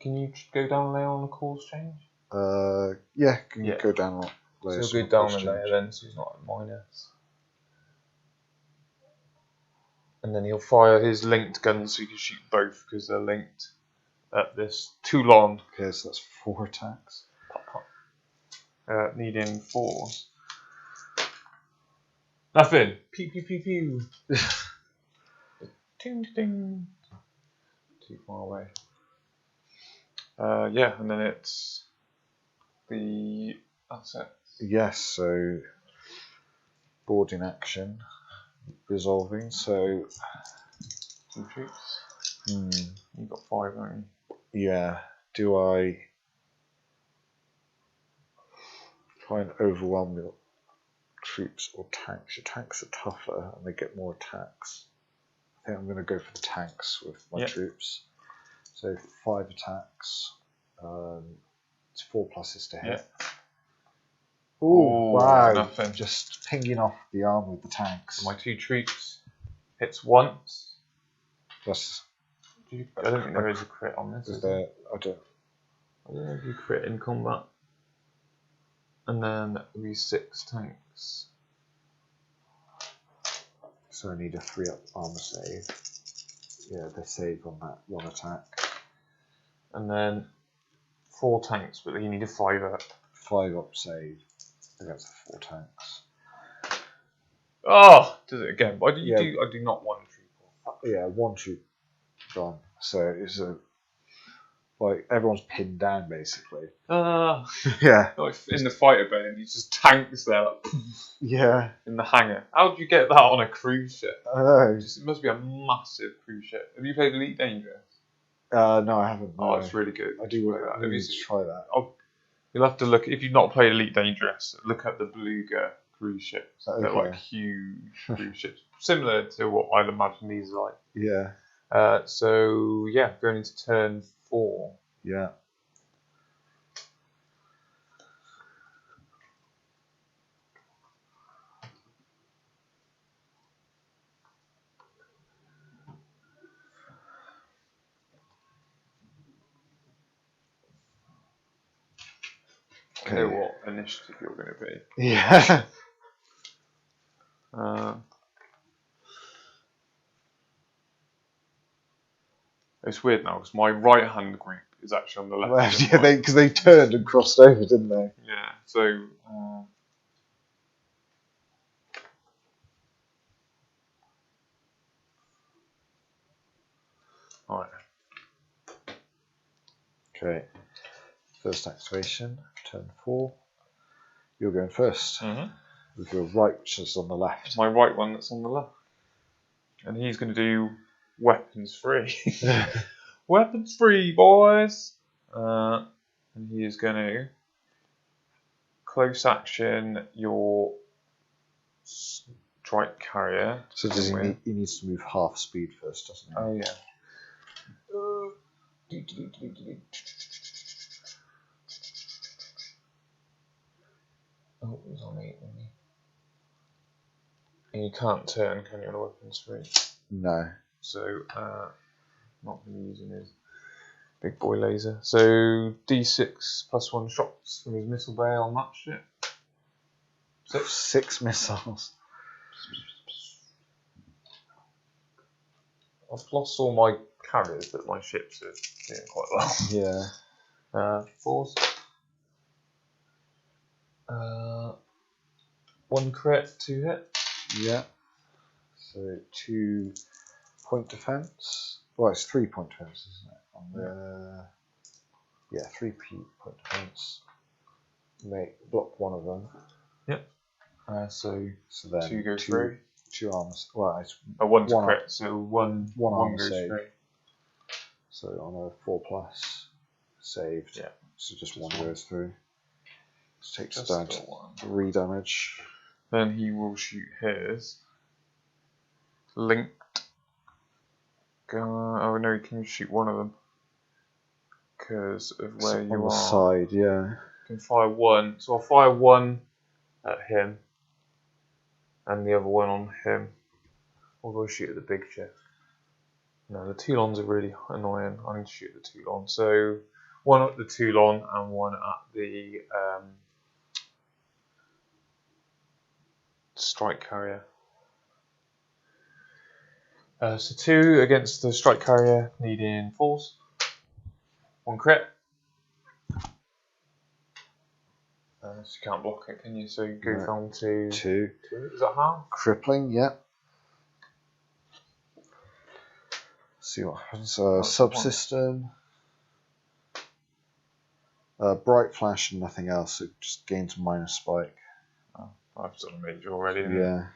Can you go down there on the course change? Yeah, can you go down So he'll go down a layer then, so he's not at minus. And then he'll fire his linked guns so he can shoot both because they're linked at this Toulon. Okay, so that's 4 attacks. Needing 4s. Nothing. Pew pew pew pew. Ding ding. Too far away. Yeah, and then it's the asset. Yes, so boarding action, resolving. So 2 troops. You've got 5, haven't you? yeah, do I try and overwhelm your troops or tanks? Your tanks are tougher and they get more attacks. I think I'm going to go for the tanks with my troops. So 5 attacks. It's 4 pluses to hit. Oh wow! Nothing. Just pinging off the arm with the tanks. My 2 troops hits once. That's. I don't think there is a crit on this. Is there? I don't know if you crit in combat. And then there'll be 6 tanks. So I need a 3-up armor save. Yeah, they save on that 1 attack. And then 4 tanks, but you need a 5-up. 5-up save against the 4 tanks. Oh, does it again? Why do you do? I do not 1 troop. Yeah, 1 troop gone. So it's like everyone's pinned down basically. Yeah. Like in the fighter bay, and he's just tanks there, like, yeah. in the hangar. How do you get that on a cruise ship? I know. It must be a massive cruise ship. Have you played Elite Dangerous? No, I haven't. No. Oh, it's really good. I do want to try that. You'll have to look, if you've not played Elite Dangerous, look at the Beluga cruise ships. Okay. They're like huge cruise ships, similar to what I'd imagine these are like. Yeah. So yeah, going into turn 4. Yeah. I know what initiative you're going to be. Yeah. It's weird now because my right hand group is actually on the left. Yeah, because they turned and crossed over, didn't they? Yeah. So. Alright. Okay. First activation, turn 4. You're going first. With your right, which is on the left. My right one that's on the left. And he's going to do weapons free. Weapons free, boys! And he is going to close action your strike carrier. So does he needs to move half speed first, doesn't he? Oh, yeah. Oh, it was on 8, wasn't he? And you can't turn, can you, on a weapons free? No. So, not going to be using his big boy laser. So, D6 plus 1 shots from his missile bay on that ship. 6 missiles. I've lost all my carriers, but my ships are doing quite well. Yeah. 4s. 1 crit, 2 hit. Yeah. So 2 point defense. Well, it's 3 point defense, isn't it? On the 3 point defense. Block 1 of them. Yep. So then 2 go through. 2 arms. Well, it's 1's crit, so one arm goes save. through. So on a 4+ saved. Yeah. So just 1 goes through. Takes Just down the to one. 3 damage. Then he will shoot his. Linked. Oh no, he can shoot one of them. Because of where On you the are. side, yeah. You can fire one. So I'll fire one at him. And the other one on him. I'll go shoot at the big ship. No, the Toulons are really annoying. I need to shoot the Toulon. So one at the Toulon and one at the strike carrier. So 2 against the strike carrier, needing 4s. 1 crit. So you can't block it, can you? So you go down to 2. 2. Is that half? Crippling, yeah. See what happens. Subsystem. Bright flash and nothing else. It just gains minus spike. Oh, I've done a major already. Yeah.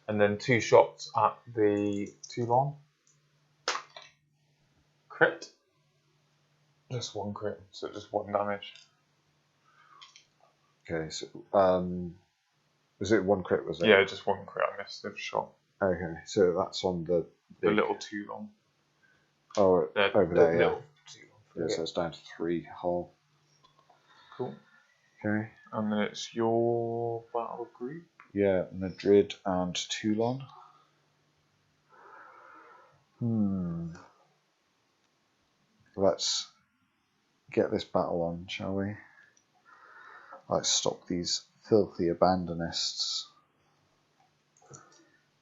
And then 2 shots at the Toulon. Crit. Just 1 crit, so just 1 damage. Okay, so was it 1 crit? Was it? Yeah, just 1 crit. I missed the shot. Okay, so that's on the The little Toulon. Oh, over there, yeah. Toulon. Yeah, so it's down to 3 whole. Cool. Okay. And then it's your battle group. Yeah, Madrid and Toulon. Let's get this battle on, shall we? Let's stop these filthy abandonists.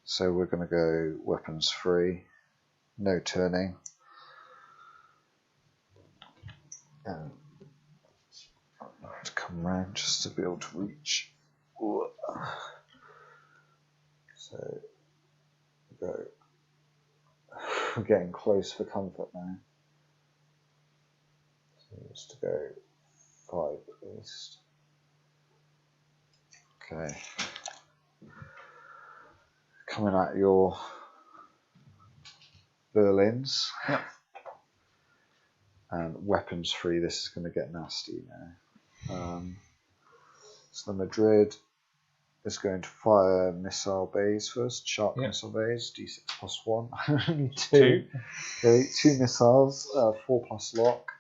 So we're going to go weapons free, no turning. And I have to come around just to be able to reach. So go. We're getting close for comfort now. So just to go 5 east. Okay. Coming at your Berlins. Yep. And weapons free, this is going to get nasty now. So the Madrid is going to fire missile bays first, sharp missile bays, d6 plus 1. Only 2. Okay, 2 missiles, 4 plus lock,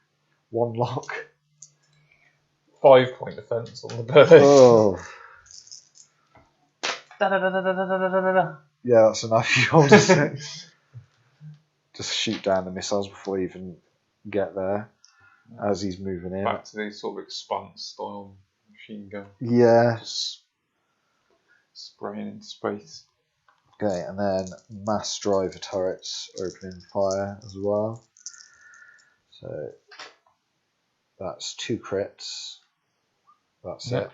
1 lock. 5 point defense on the Berlin. Oh. Da, da, da, da, da, da, da, da, da. Yeah, that's enough. You hold a 6. Just shoot down the missiles before you even get there, as he's moving in. Back to the sort of expanse style machine gun. Yeah. Just spraying into space. Okay, and then mass driver turrets opening fire as well. So that's 2 crits. That's it.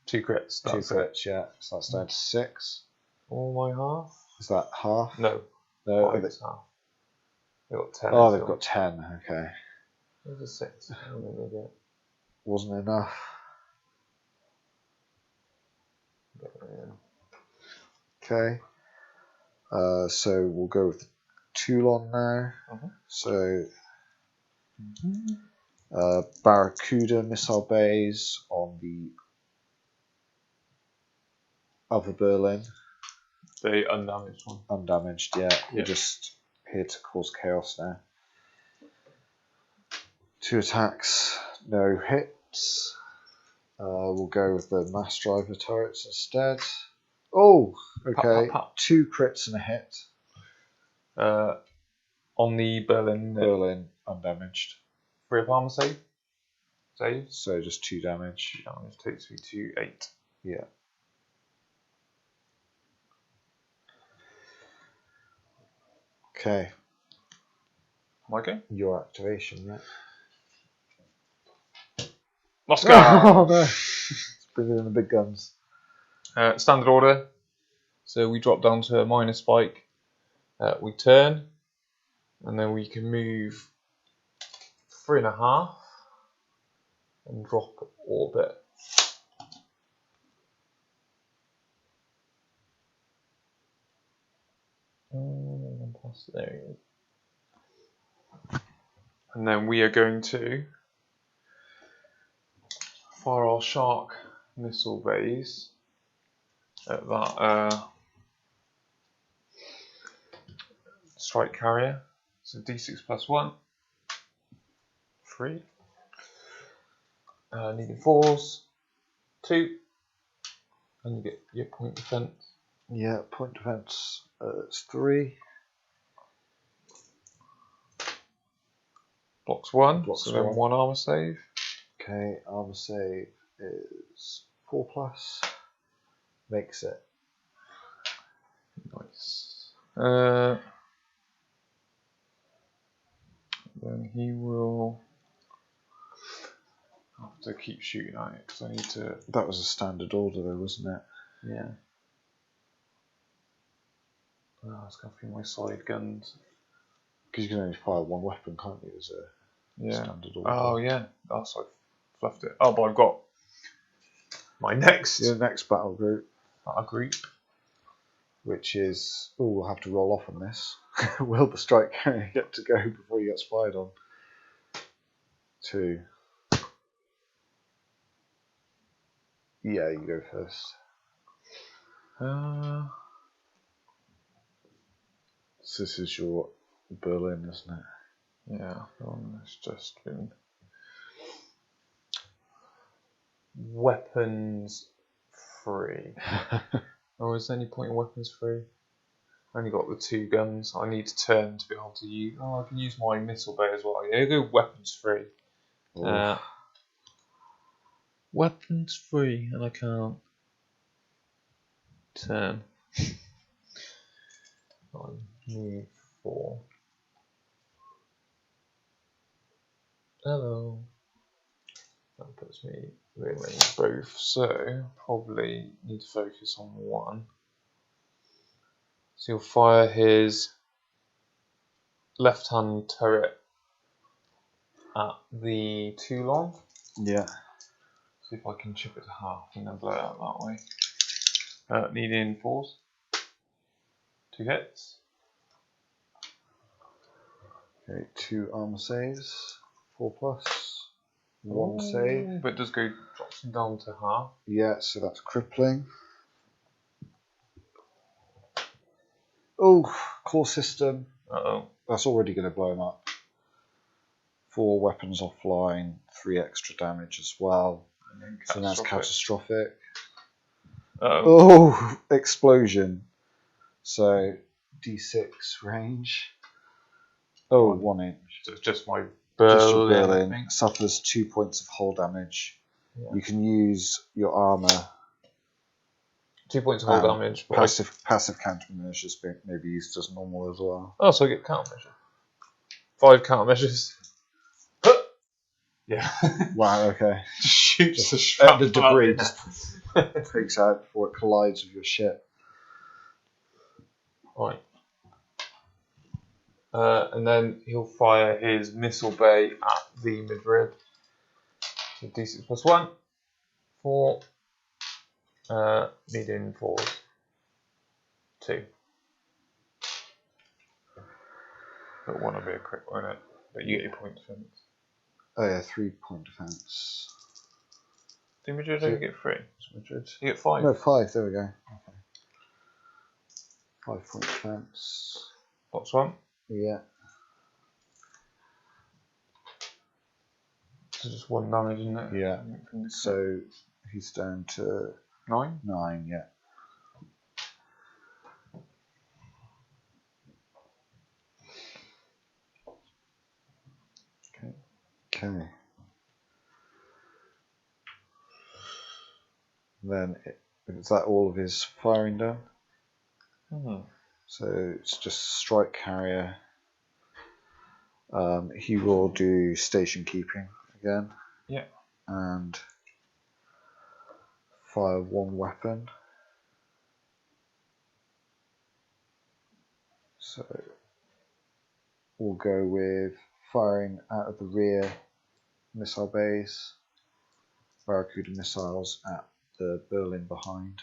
2 crits. 2 crits, yeah. So that's down to 6. All my half? Is that half? No. No. Half. They've got 10. Oh, they've got 10. Okay. There's a 6. Wasn't enough. Okay. So we'll go with the Toulon now. So Barracuda missile bays on the other Berlin. The undamaged one. Undamaged, yeah. We're just here to cause chaos now. 2 attacks, no hits. We'll go with the mass driver turrets instead. Oh, okay. 2 crits and a hit. On the Berlin. Berlin undamaged. 3 of armor save. So just 2 damage. 2 damage takes me to 8. Yeah. Okay. My go? Your activation, yeah. Let's go! Oh no! Let's bring in the big guns. Standard order. So we drop down to a minor spike. We turn. And then we can move 3.5 and drop orbit. There. And then we are going to fire our shark missile bays at that strike carrier. So D6 plus 1, 3. Needing 4s, 2, and you get your point defense. Yeah, point defense. It's 3. Blocks 1, Blocks so then 1 armor save. Okay, armor save is 4+. Makes it. Nice. Then he will have to keep shooting at it because I need to. That was a standard order, though, wasn't it? Yeah. Oh, it's going to be my side guns. Because you can only fire one weapon, can't you? As a standard order. Oh yeah. Oh, so I fluffed it. Oh, but I've got my next. Your next battle group. Which is, we'll have to roll off on this. Will the strike carrier get to go before he gets fired on? 2. Yeah, you go first. So this is your Berlin, isn't it? Yeah, the one that's just been weapons free. Oh, is there any point in weapons free? I only got the 2 guns. I need to turn to be able to use. Oh, I can use my missile bay as well. Yeah, go weapons free. Weapons free, and I can't turn. I need 4. Hello. That puts me really both. So probably need to focus on 1. So he'll fire his left-hand turret at the Toulon. Yeah. See if I can chip it to half and then blow it out that way. Needing 4s. 2 hits. Okay, 2 armor saves. 4+. 1 save. But it does go drops him down to half. Yeah, so that's crippling. Oh, core system. Uh-oh. That's already going to blow him up. 4 weapons offline, 3 extra damage as well. So that's catastrophic. Uh-oh. Oh, explosion. So D6 range. Oh, 1 inch. So it's just my Just your Berlin. Berlin suffers 2 points of hull damage. Yeah. You can use your armor. 2 points of hull damage. Passive countermeasures may be used as normal as well. Oh, so I get countermeasure. 5 countermeasures. Yeah. Wow, okay. Shoots The debris just takes out before it collides with your ship. Right. And then he'll fire his missile bay at the midrib. So D6 plus 1. 4. Needing 4s. 2. But 1 will be a crit, won't it? But you get your point defense. Oh yeah, 3 point defense. Do Madrid only get 3? Madrid. You get 5. No, 5. There we go. Okay. 5 point defense. Box 1. Yeah. So just 1 damage, isn't it? Yeah. So he's down to 9. 9. Yeah. Okay. Then is that all of his firing done? So it's just strike carrier. He will do station keeping again. Yeah. And fire 1 weapon. So we'll go with firing out of the rear missile bays, Barracuda missiles at the Berlin behind.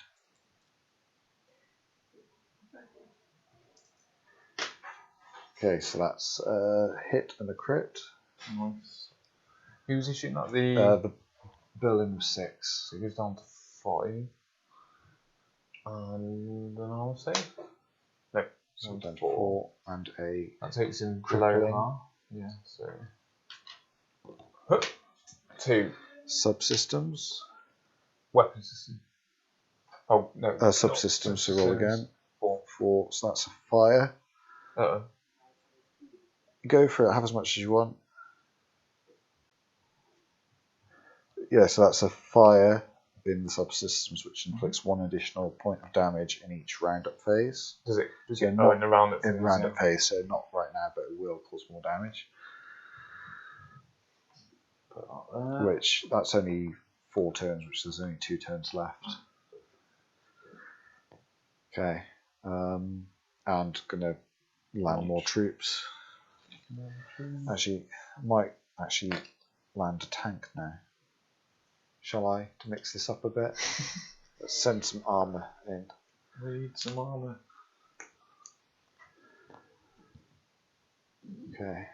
Okay, so that's a hit and a crit. Nice. Who was he shooting at? The Berlin was 6. So it goes down to 5. And an armor save? No. So then 4 and a That takes him crippling. below half. Yeah, so. 2. Subsystems. Weapon system. Oh, no. Subsystems to roll again. 4. So that's a fire. Uh-oh. Go for it. Have as much as you want. Yeah, so that's a fire in the subsystems, which inflicts 1 additional point of damage in each roundup phase. Does it? Yeah, in not the roundup phase. In roundup phase, so not right now, but it will cause more damage. Put that there. Which, that's only 4 turns, which there's only 2 turns left. Okay. And gonna land more troops. Actually, might actually land a tank now. Shall I, to mix this up a bit? Let's send some armour in. We need some armour. Okay.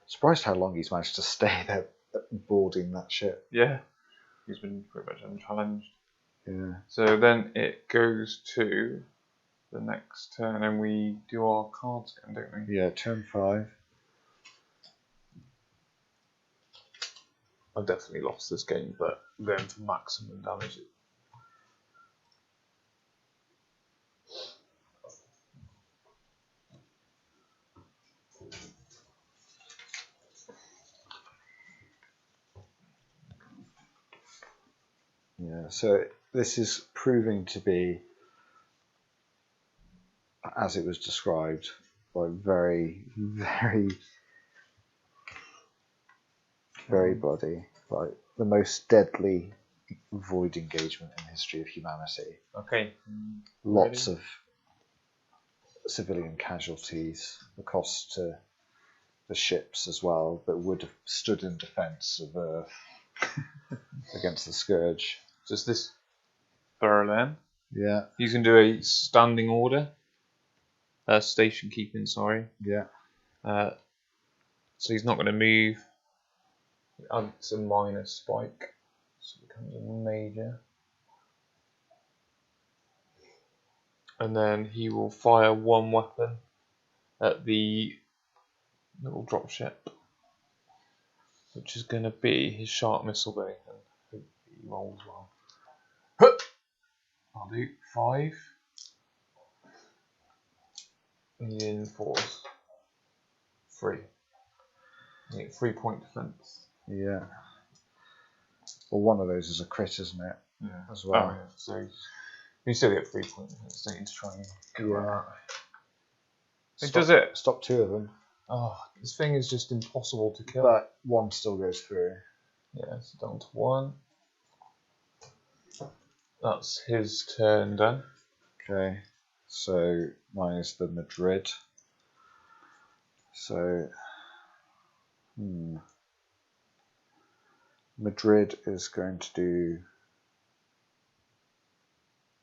Surprised how long he's managed to stay there boarding that ship. Yeah. He's been pretty much unchallenged. Yeah. So then it goes to the next turn and we do our cards again, don't we? Yeah, turn 5. I've definitely lost this game, but I'm going for maximum damage. Yeah, so this is proving to be, as it was described, like very, very bloody. Like the most deadly void engagement in the history of humanity. Okay. Lots of civilian casualties, the cost to the ships as well that would have stood in defence of Earth against the scourge. Just this Berlin. Yeah. He's going to do a standing order. Station keeping, sorry. Yeah. So he's not going to move. It's a minor spike. So it becomes a major. And then he will fire 1 weapon at the little dropship, which is going to be his sharp missile bay. And hope he rolls well. I'll do 5. In 4s. 3. You get 3-point defense. Yeah. Well, one of those is a crit, isn't it? Yeah. As well. Oh, yeah. So you still get 3-point defense. Don't need to try and get that. It does it. Stop 2 of them. Oh, this thing is just impossible to kill. But 1 still goes through. Yeah, so down to 1. That's his turn done. Okay. So mine is the Madrid. So Madrid is going to do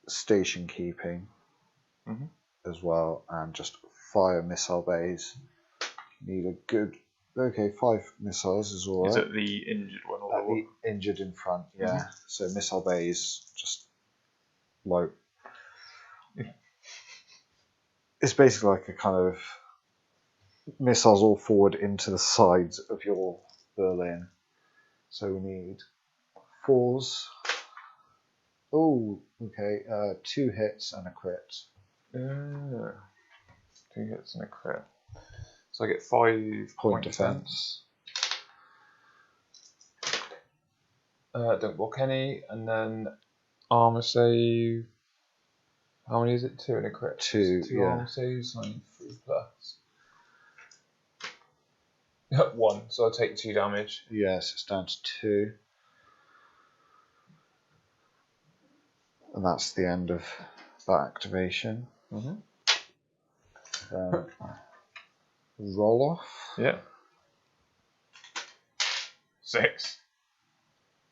station keeping as well, and just fire missile bays. Need a good 5 missiles is alright. Is it the injured one or the injured in front? Yeah. So missile bays just like it's basically like a kind of missiles all forward into the sides of your Berlin. So we need 4s. Oh, okay. 2 hits and a crit. 2 hits and a crit. So I get 5 point defense. Don't block any, and then armor save. How many is it? 2 and a crit. 2. 2 armor saves. So I need 3 plus. 1. So I'll take 2 damage. Yes, it's down to 2. And that's the end of that activation. Roll off. Yeah. 6.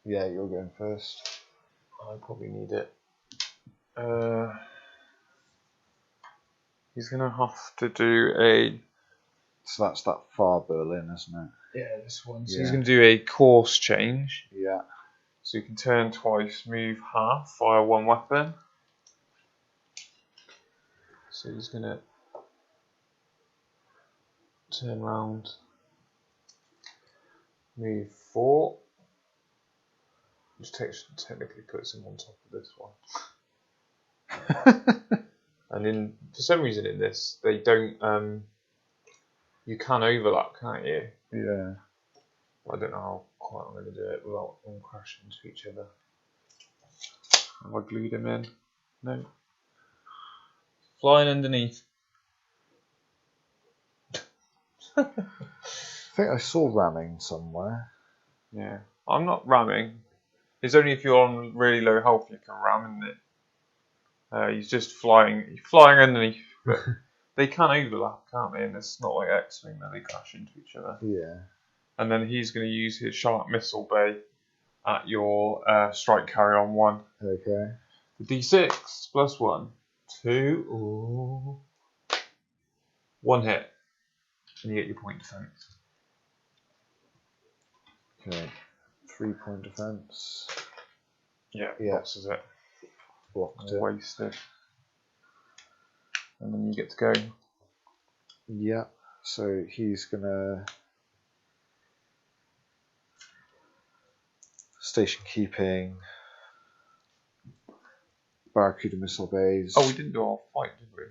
Yeah, you're going first. I probably need it. He's going to have to do a So that's that far Berlin, isn't it? Yeah, this one. So Yeah. he's going to do a course change. Yeah. So you can turn twice, move half, fire one weapon. So he's going to turn round, move 4, which technically puts him on top of this one. And for some reason in this, they don't. You can overlap, can't you? Yeah. I don't know how quite I'm going to do it without them crashing into each other. Have I glued him in? No. Flying underneath. I think I saw ramming somewhere. Yeah. I'm not ramming. It's only if you're on really low health you can ram, isn't it? He's just flying underneath. But they can overlap, can't they? And it's not like X-Wing that they crash into each other. Yeah. And then he's going to use his sharp missile bay at your strike carrier on 1. Okay. The D6 plus 1, 2, ooh, 1 hit, and you get your point defense. Okay. 3-point defense. Yeah, Yeah. losses it. Blocked it. Wasted. And then you get to go. Yeah. So he's gonna station keeping. Barracuda missile bays. Oh, we didn't do our fight, did we?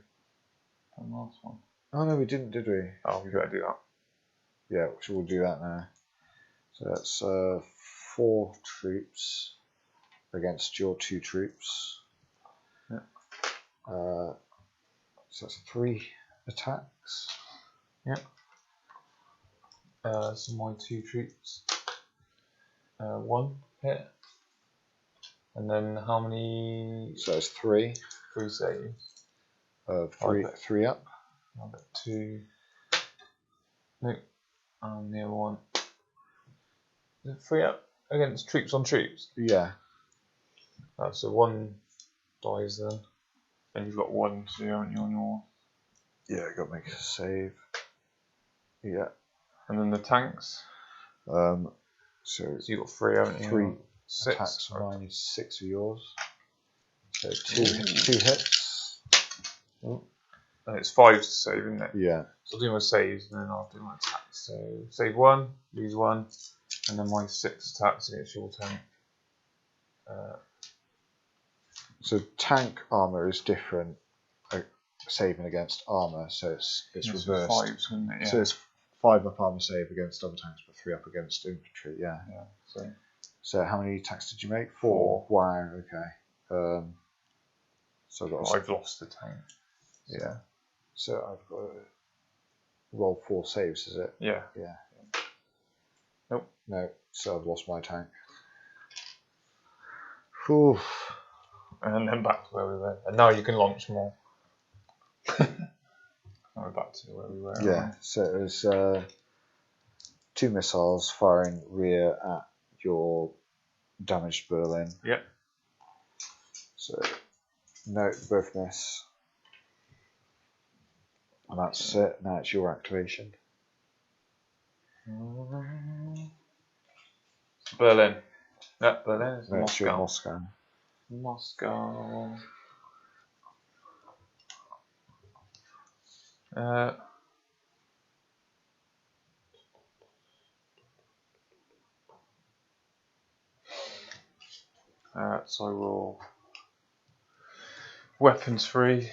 On the last one. Oh no, we didn't, did we? Oh, we better do that. Yeah, so we'll do that now. So that's 4 troops against your 2 troops. Yeah. So that's 3 attacks. Yeah. So my 2 troops. 1 hit. And then how many? So it's 3. 3 saves. 3 up. I'll get 2. No. And the other one. Is it 3 up against troops on troops? Yeah. So 1 dies then. And you've got 1 to do, haven't you, on your. Yeah, got to make a save. Yeah. And then the tanks. So you've got 3, haven't you? 3 6. attacks, mine is 6 of yours. So 2 hits. Oh. And it's 5 to save, isn't it? Yeah. So I'll do my saves and then I'll do my attacks. So save 1, lose 1, and then my 6 attacks against your tank. So tank armor is different, saving against armor. So it's reversed. 5s, wouldn't it? Yeah. So it's 5 up armor save against other tanks, but 3 up against infantry. Yeah. Yeah. So how many attacks did you make? 4. Wow. Okay. So I've lost the tank. Yeah. So I've got to roll 4 saves, is it? Yeah. Yeah. Nope. No. So I've lost my tank. Whew. And then back to where we were. And now you can launch more. Now we're back to where we were. Yeah. So it was 2 missiles firing rear at your damaged Berlin. Yep. So no, both miss. And that's it. Now it's your activation. Berlin. Yeah, Berlin is No, it's your Moscow. Moscow. So I roll weapons free,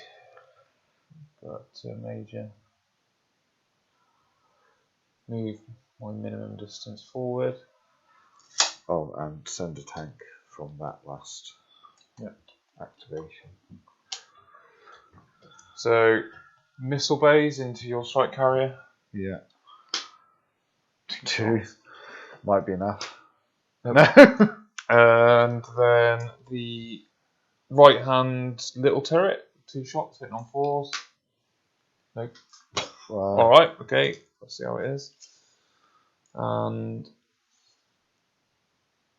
but major. Move my minimum distance forward. Oh, and send a tank from that last activation. So missile bays into your strike carrier. Yeah. 2 might be enough. No. And then the right hand little turret, 2 shots hitting on 4s. Nope. Alright, okay, let's see how it is. And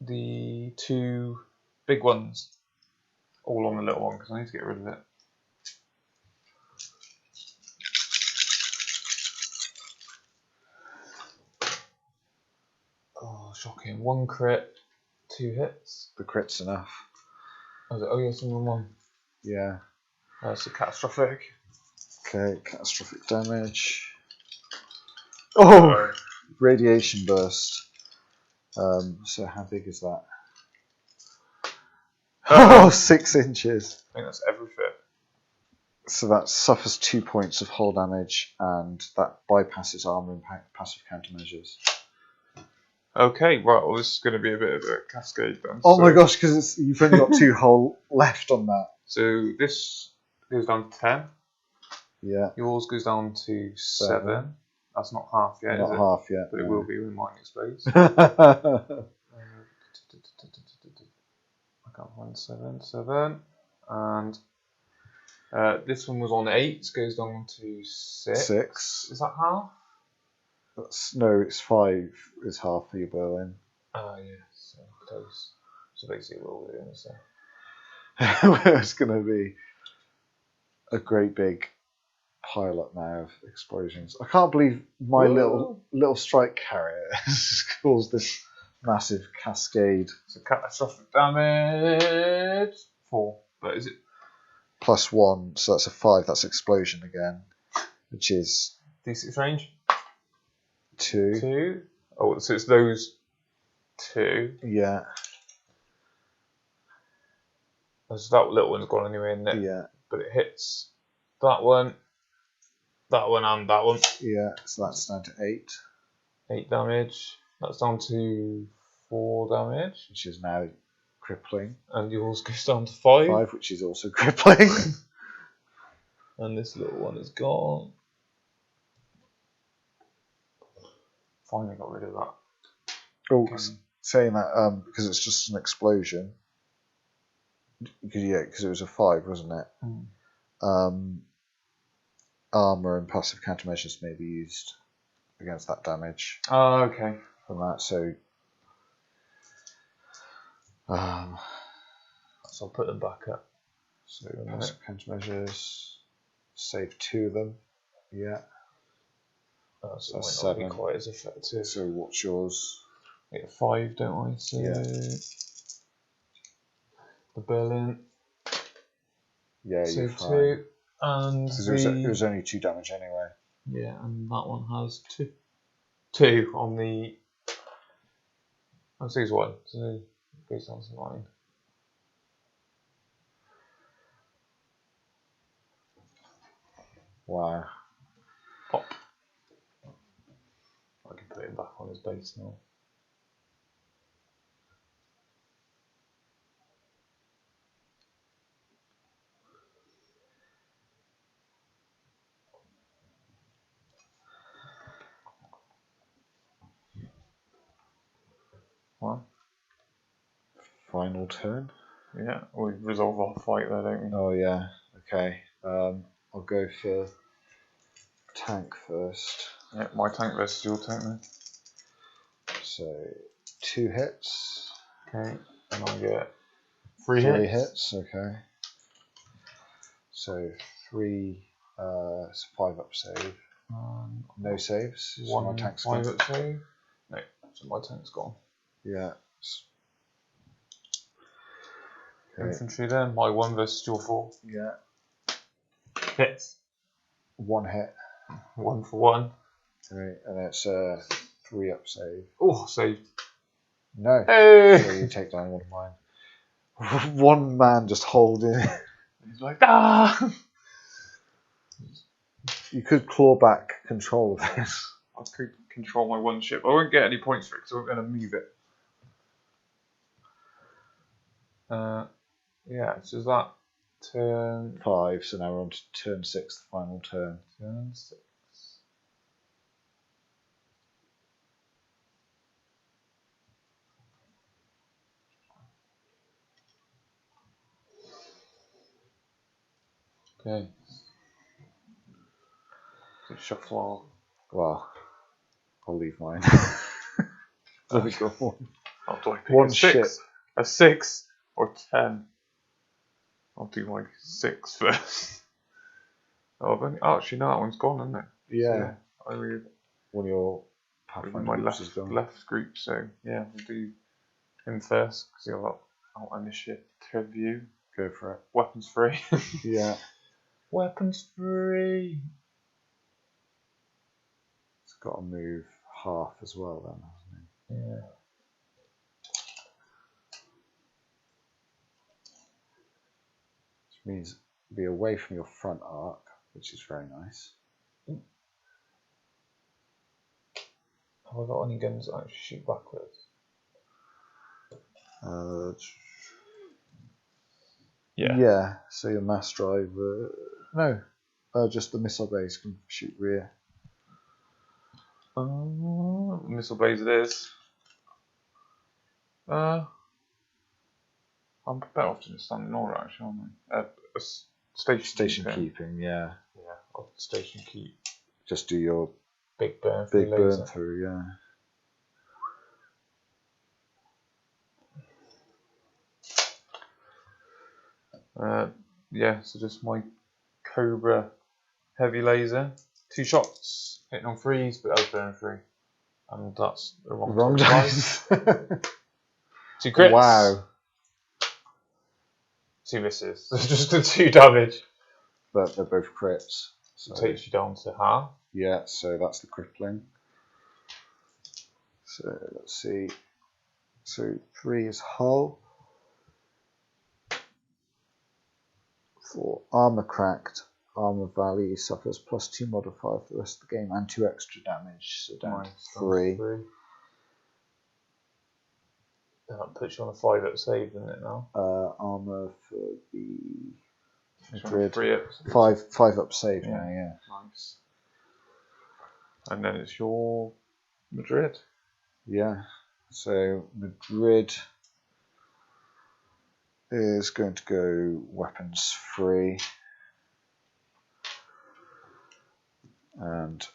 the 2 big ones, all on the little one because I need to get rid of it. Oh, shocking. 1 crit, 2 hits. The crit's enough. Oh, yes, only 1. Yeah. That's a catastrophic. Okay, catastrophic damage. Oh! Radiation burst. So how big is that? Oh, 6 inches. I think that's everything. So that suffers 2 points of hull damage, and that bypasses armor and passive countermeasures. Okay, right, well, this is going to be a bit of a cascade then. Oh my gosh, because you've only got 2 hull left on that. So this goes down to 10. Yeah. Yours goes down to 7. That's not half yet, Not is it? half yet. But it will be when mine explodes. I can't find 7. And this one was on 8, goes down to 6. 6. Is that half? No, it's 5 is half for your Berlin. Oh, yeah, so close. So basically, what we're doing is It's going to be a great big pile up now of explosions. I can't believe my little strike carrier has caused this massive cascade. So catastrophic damage 4, but is it +1? So that's a 5. That's explosion again, which is D6 range? 2. 2. Oh, so it's those 2. Yeah. So that little one's gone anyway, isn't it? Yeah. But it hits that one, and that one. Yeah. So that's down to 8. 8 damage. That's down to 4 damage. Which is now crippling. And yours goes down to 5. 5, which is also crippling. And this little one is gone. Finally got rid of that. Oh, saying that because it's just an explosion. Because it was a 5, wasn't it? Armor and passive countermeasures may be used against that damage. Oh, okay. From that, so I'll put them back up. So passive countermeasures, save 2 of them. Yeah. So that's 7. Not be quite as effective. So what's yours? I get 5, don't I? So yeah. The Berlin. Yeah, so you're fine. 2, and it was only 2 damage anyway. Yeah, and that one has 2. 2 on the. Oh, so it's 1. So it goes down to 9. Wow. Pop. I can put him back on his base now. Well, final turn. Yeah, we resolve our fight there, don't we? Oh yeah. Okay. I'll go for tank first. Yeah, my tank versus your tank then. So 2 hits. Okay, and I get 3 hits. 3 hits. Okay. So 3. It's a 5 up save. No saves. So 1 tank's 5 gone. up save. No, so my tank's gone. Yeah. Okay. Infantry then. My 1 versus your 4. Yeah. Hits. 1 hit. 1 for 1. Okay, and it's a 3 up save. Oh, saved. No. Hey! So you take down 1 of mine. One man just holding. He's like, ah! You could claw back control of this. I could control my 1 ship. I won't get any points for it because I'm going to move it. Yeah, so is that turn 5, so now we're on to turn 6, the final turn. Turn 6. Okay. So shuffle. Well, I'll leave mine. There we go. I'll do I pick 1 a 6? ship. A 6 or 10? I'll do my 6 first. Oh, actually, no, that one's gone, isn't it? Yeah. So, I read. One of your my left group, so yeah, we'll do him first because he'll out initiative you. Go for it. Weapons free. Yeah. Weapons free. It's got to move half as well then, hasn't it? Yeah. Which means be away from your front arc, which is very nice. Have I got any guns that actually shoot backwards? Yeah, so your mass driver... No, just the missile base can shoot rear. Missile base it is. I'm better off to just stand in order actually, aren't I? Station keeping, yeah. Yeah, I'll station keep. Just do your big burn through, yeah. Yeah, so just my Cobra heavy laser. 2 shots, hitting on 3s, but I was burning 3. And that's the wrong dice. 2 crits. Wow. 2 misses. So just the 2 damage. But they're both crits. So it takes you down to half. Yeah, so that's the crippling. So let's see. So 3 is hull. 4 armor cracked. Armor value suffers +2 modifier for the rest of the game and 2 extra damage. So down to 3. That puts you on a 5-up save, doesn't it now? Armor for the Madrid. 5 up save now, yeah. Nice. And then it's your Madrid. Yeah. So Madrid is going to go weapons free. And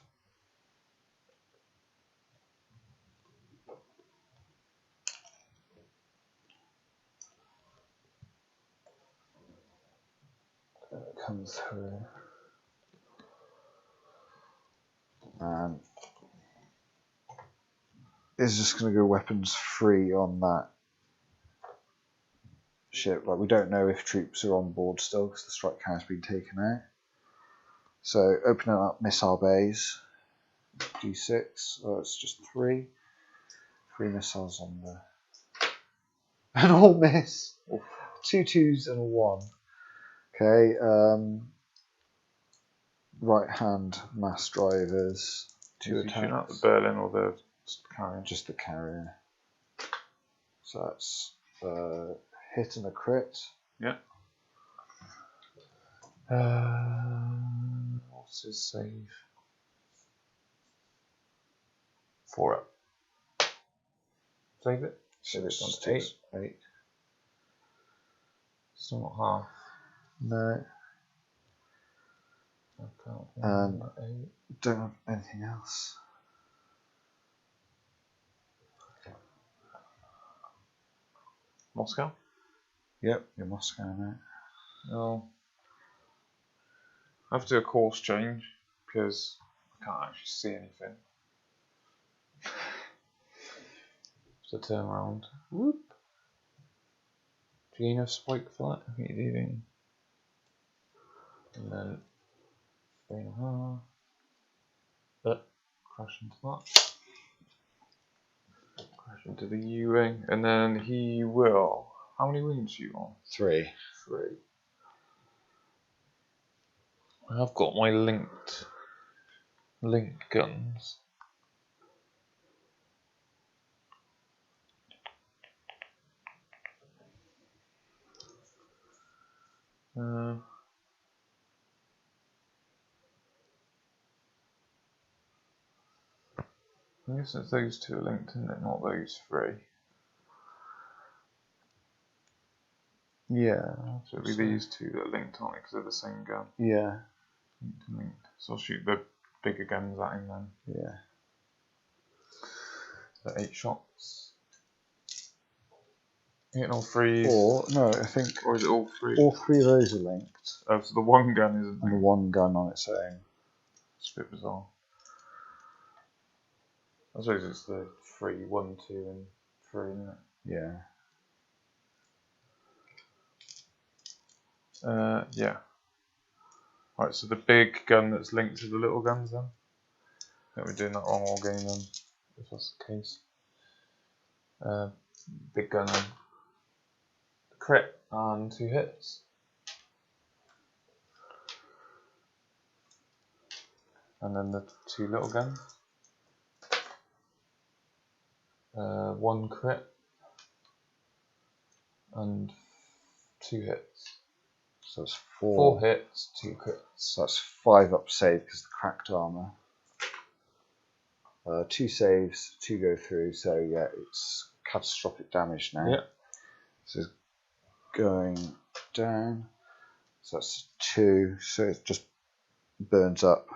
come through. And is just going to go weapons free on that ship. Like, we don't know if troops are on board still because the strike has been taken out. So opening up missile bays, D6. Oh, it's just 3. 3 missiles on the. An all miss. 2 2s and a 1. Okay. Right hand mass drivers. 2 attacks. Not the Berlin or the carrier? Just the carrier. So that's hit and a crit. Yeah. What's his save? 4 up. Save it. So it's it's on 8. 8. Still not half. No. And don't have anything else. Moscow? Yep, you're Moscow now. No. I have to do a course change because I can't actually see anything. So turn around. Whoop. Do you gain a spike for that? I think you do, don't you? And then 3.5. Crash into that. Crash into the U-wing. And then he will. How many wings are you on? 3. 3. I've got my linked guns. I guess it's those 2 are linked, isn't it? Not those 3. Yeah. So it'll be these 2 that are linked, aren't they? Because they're the same gun. Yeah. Linked. So I'll shoot the bigger guns at him then. Yeah. So 8 shots. Hitting all 3s. Or, no, I think. Or is it all 3? All 3 of those are linked. Oh, so the one gun isn't. And the one gun on its own. It's a bit bizarre. I suppose it's the 3, 1, 2, and 3, isn't it? Yeah. Yeah. Right, so the big gun that's linked to the little guns then? I think we're doing that wrong Wargaming then, if that's the case. Big gun, crit, and 2 hits. And then the 2 little guns. 1 crit, and 2 hits. So that's 4 hits, 2 crits. So that's 5 up save because of the cracked armor. 2 saves, 2 go through. So yeah, it's catastrophic damage now. Yeah. So it's going down. So that's 2. So it just burns up.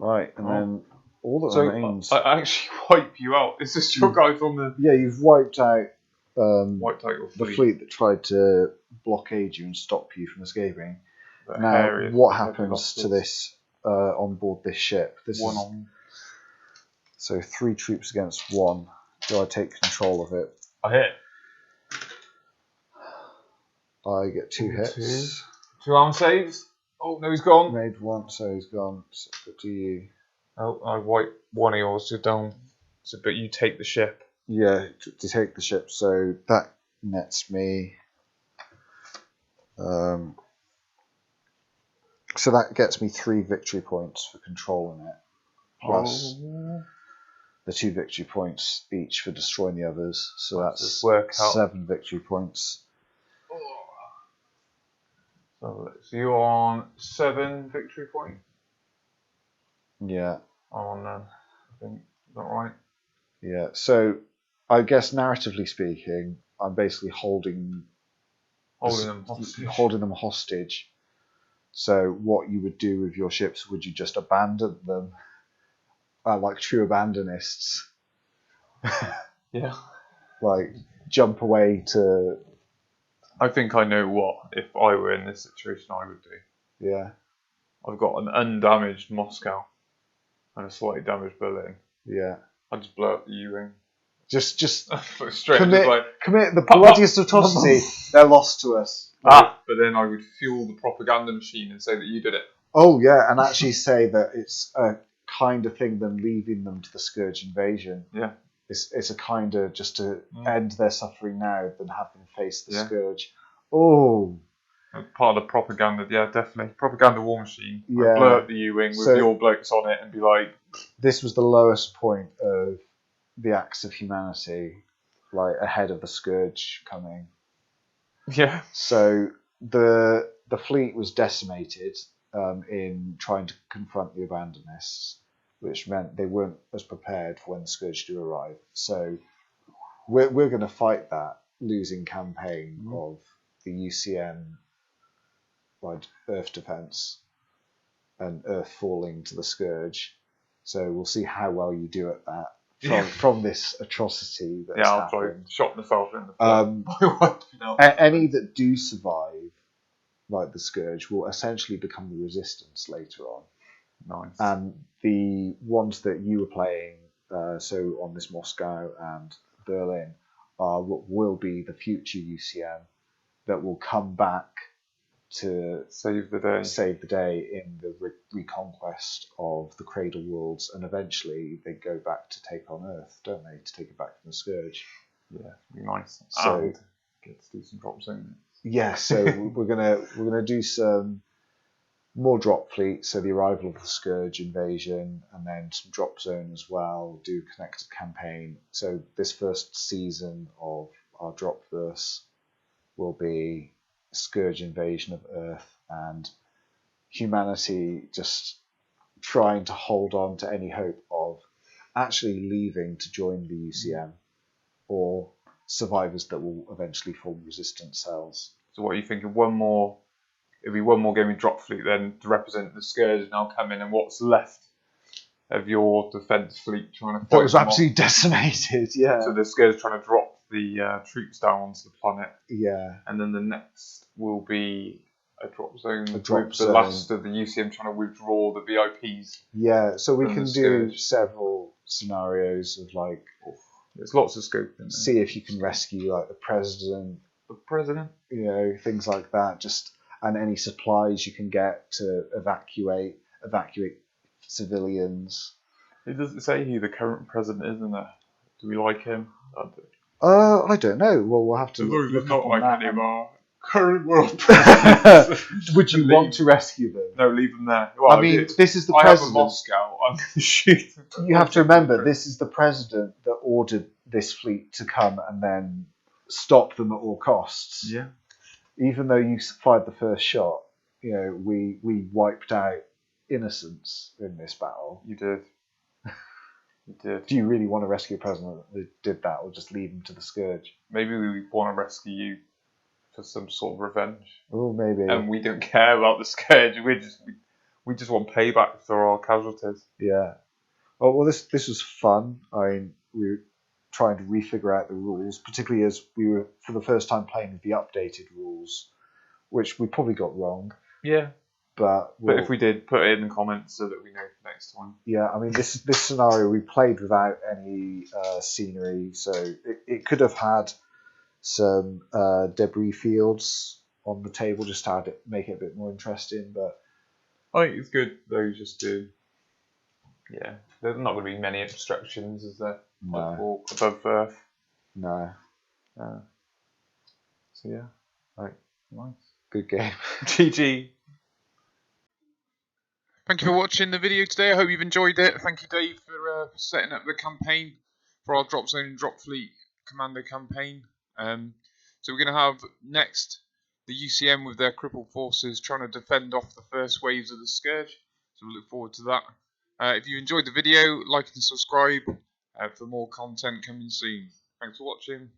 Right, and then all that remains. I actually wipe you out. Is this your guy from the? Yeah, you've wiped out. Wiped out your fleet. The fleet that tried to blockade you and stop you from escaping. The Now, what happens to this on board this ship? This one is on. so 3 troops against 1. Do I take control of it? I hit. I get 2 hits. 2 arm saves. Oh no, he's gone. Made 1, so he's gone. So do you? Oh, I wipe one of yours. You're down. So, but you take the ship. Yeah, to take the ship. So that nets me. So that gets me 3 victory points for controlling it, plus the 2 victory points each for destroying the others. So that's 7 victory points. So you're on 7 victory points. Yeah. I'm on I think. Is that right? Yeah. So I guess narratively speaking, I'm basically holding them hostage. So what you would do with your ships, would you just abandon them like true abandonists? Yeah. Like jump away to... I think I know what, if I were in this situation, I would do. Yeah. I've got an undamaged Moscow and a slightly damaged Berlin. Yeah. I'd just blow up the U-wing. Just straight commit the bloodiest atrocity. They're lost to us. But then I would fuel the propaganda machine and say that you did it. Oh yeah, and actually say that it's a kind of thing than leaving them to the scourge invasion. Yeah. It's a kind of just to end their suffering now than have them face the scourge. Oh. Part of the propaganda, yeah, definitely. Propaganda war machine. Yeah. Blow up the U-wing with your blokes on it and be like... This was the lowest point of the acts of humanity, like ahead of the scourge coming. Yeah. So the fleet was decimated in trying to confront the abandonists, which meant they weren't as prepared for when the scourge do arrive. So we're going to fight that losing campaign of the UCM like Earth defense and Earth falling to the scourge. So we'll see how well you do at that from this atrocity that's happened. Shot myself in the any that do survive, like the scourge, will essentially become the resistance later on. Nice. And the ones that you were playing, so on this Moscow and Berlin, are what will be the future UCM that will come back to save the day in the reconquest of the Cradle Worlds, and eventually they go back to take on Earth, don't they? To take it back from the scourge. Yeah, be nice. So and get to do some Dropzone. Yeah, so we're gonna do some more Dropfleet, so the arrival of the Scourge invasion, and then some Dropzone as well. Do a connected campaign. So this first season of our Dropverse will be Scourge invasion of Earth and humanity just trying to hold on to any hope of actually leaving to join the UCM, or survivors that will eventually form resistance cells. So what are you thinking? It'll be one more game with Dropfleet then to represent the Scourge now come in, and what's left of your defence fleet trying to fight. That was absolutely decimated, yeah. So the Scourge trying to drop the troops down onto the planet. Yeah. And then the next will be a drop zone A drop with zone. the last of the UCM trying to withdraw the VIPs. Yeah, so we From can the do scourge. several scenarios of like, There's lots of scope in there. see if you can rescue like the president, The president. you know, things like that. Just and any supplies you can get to evacuate civilians. It doesn't say who the current president is in there. Do we like him? I don't know. Well, we'll have to As long as look it's up not on like that. any of our current world presidents. Would you want to rescue them? No, leave them there. Well, I mean, this is the I have a president. Moscow. I'm going to shoot them. You have to remember, this is the president that ordered this fleet to come and then stop them at all costs. Yeah. Even though you fired the first shot, you know, we wiped out innocents in this battle. You did. You did. Do you really want to rescue a president that did that, or just leave him to the scourge? Maybe we want to rescue you for some sort of revenge. Oh, maybe. And we don't care about the scourge. We just want payback for our casualties. Yeah. Oh, well, this was fun. I mean, we were trying to refigure out the rules, particularly as we were for the first time playing with the updated rules, which we probably got wrong. Yeah. But if we did, put it in the comments so that we know for next time. Yeah, I mean, this scenario we played without any scenery, so it could have had some debris fields on the table just to make it a bit more interesting. But I think it's good though, just to there's not going to be many obstructions, is there? No. Like walk above Earth. No. So yeah, Right. Nice. Good game. GG. Thank you for watching the video today. I hope you've enjoyed it. Thank you, Dave, for setting up the campaign for our Dropzone and Dropfleet Commando campaign. So we're going to have next the UCM with their crippled forces trying to defend off the first waves of the scourge. So we look forward to that. If you enjoyed the video, like and subscribe for more content coming soon. Thanks for watching.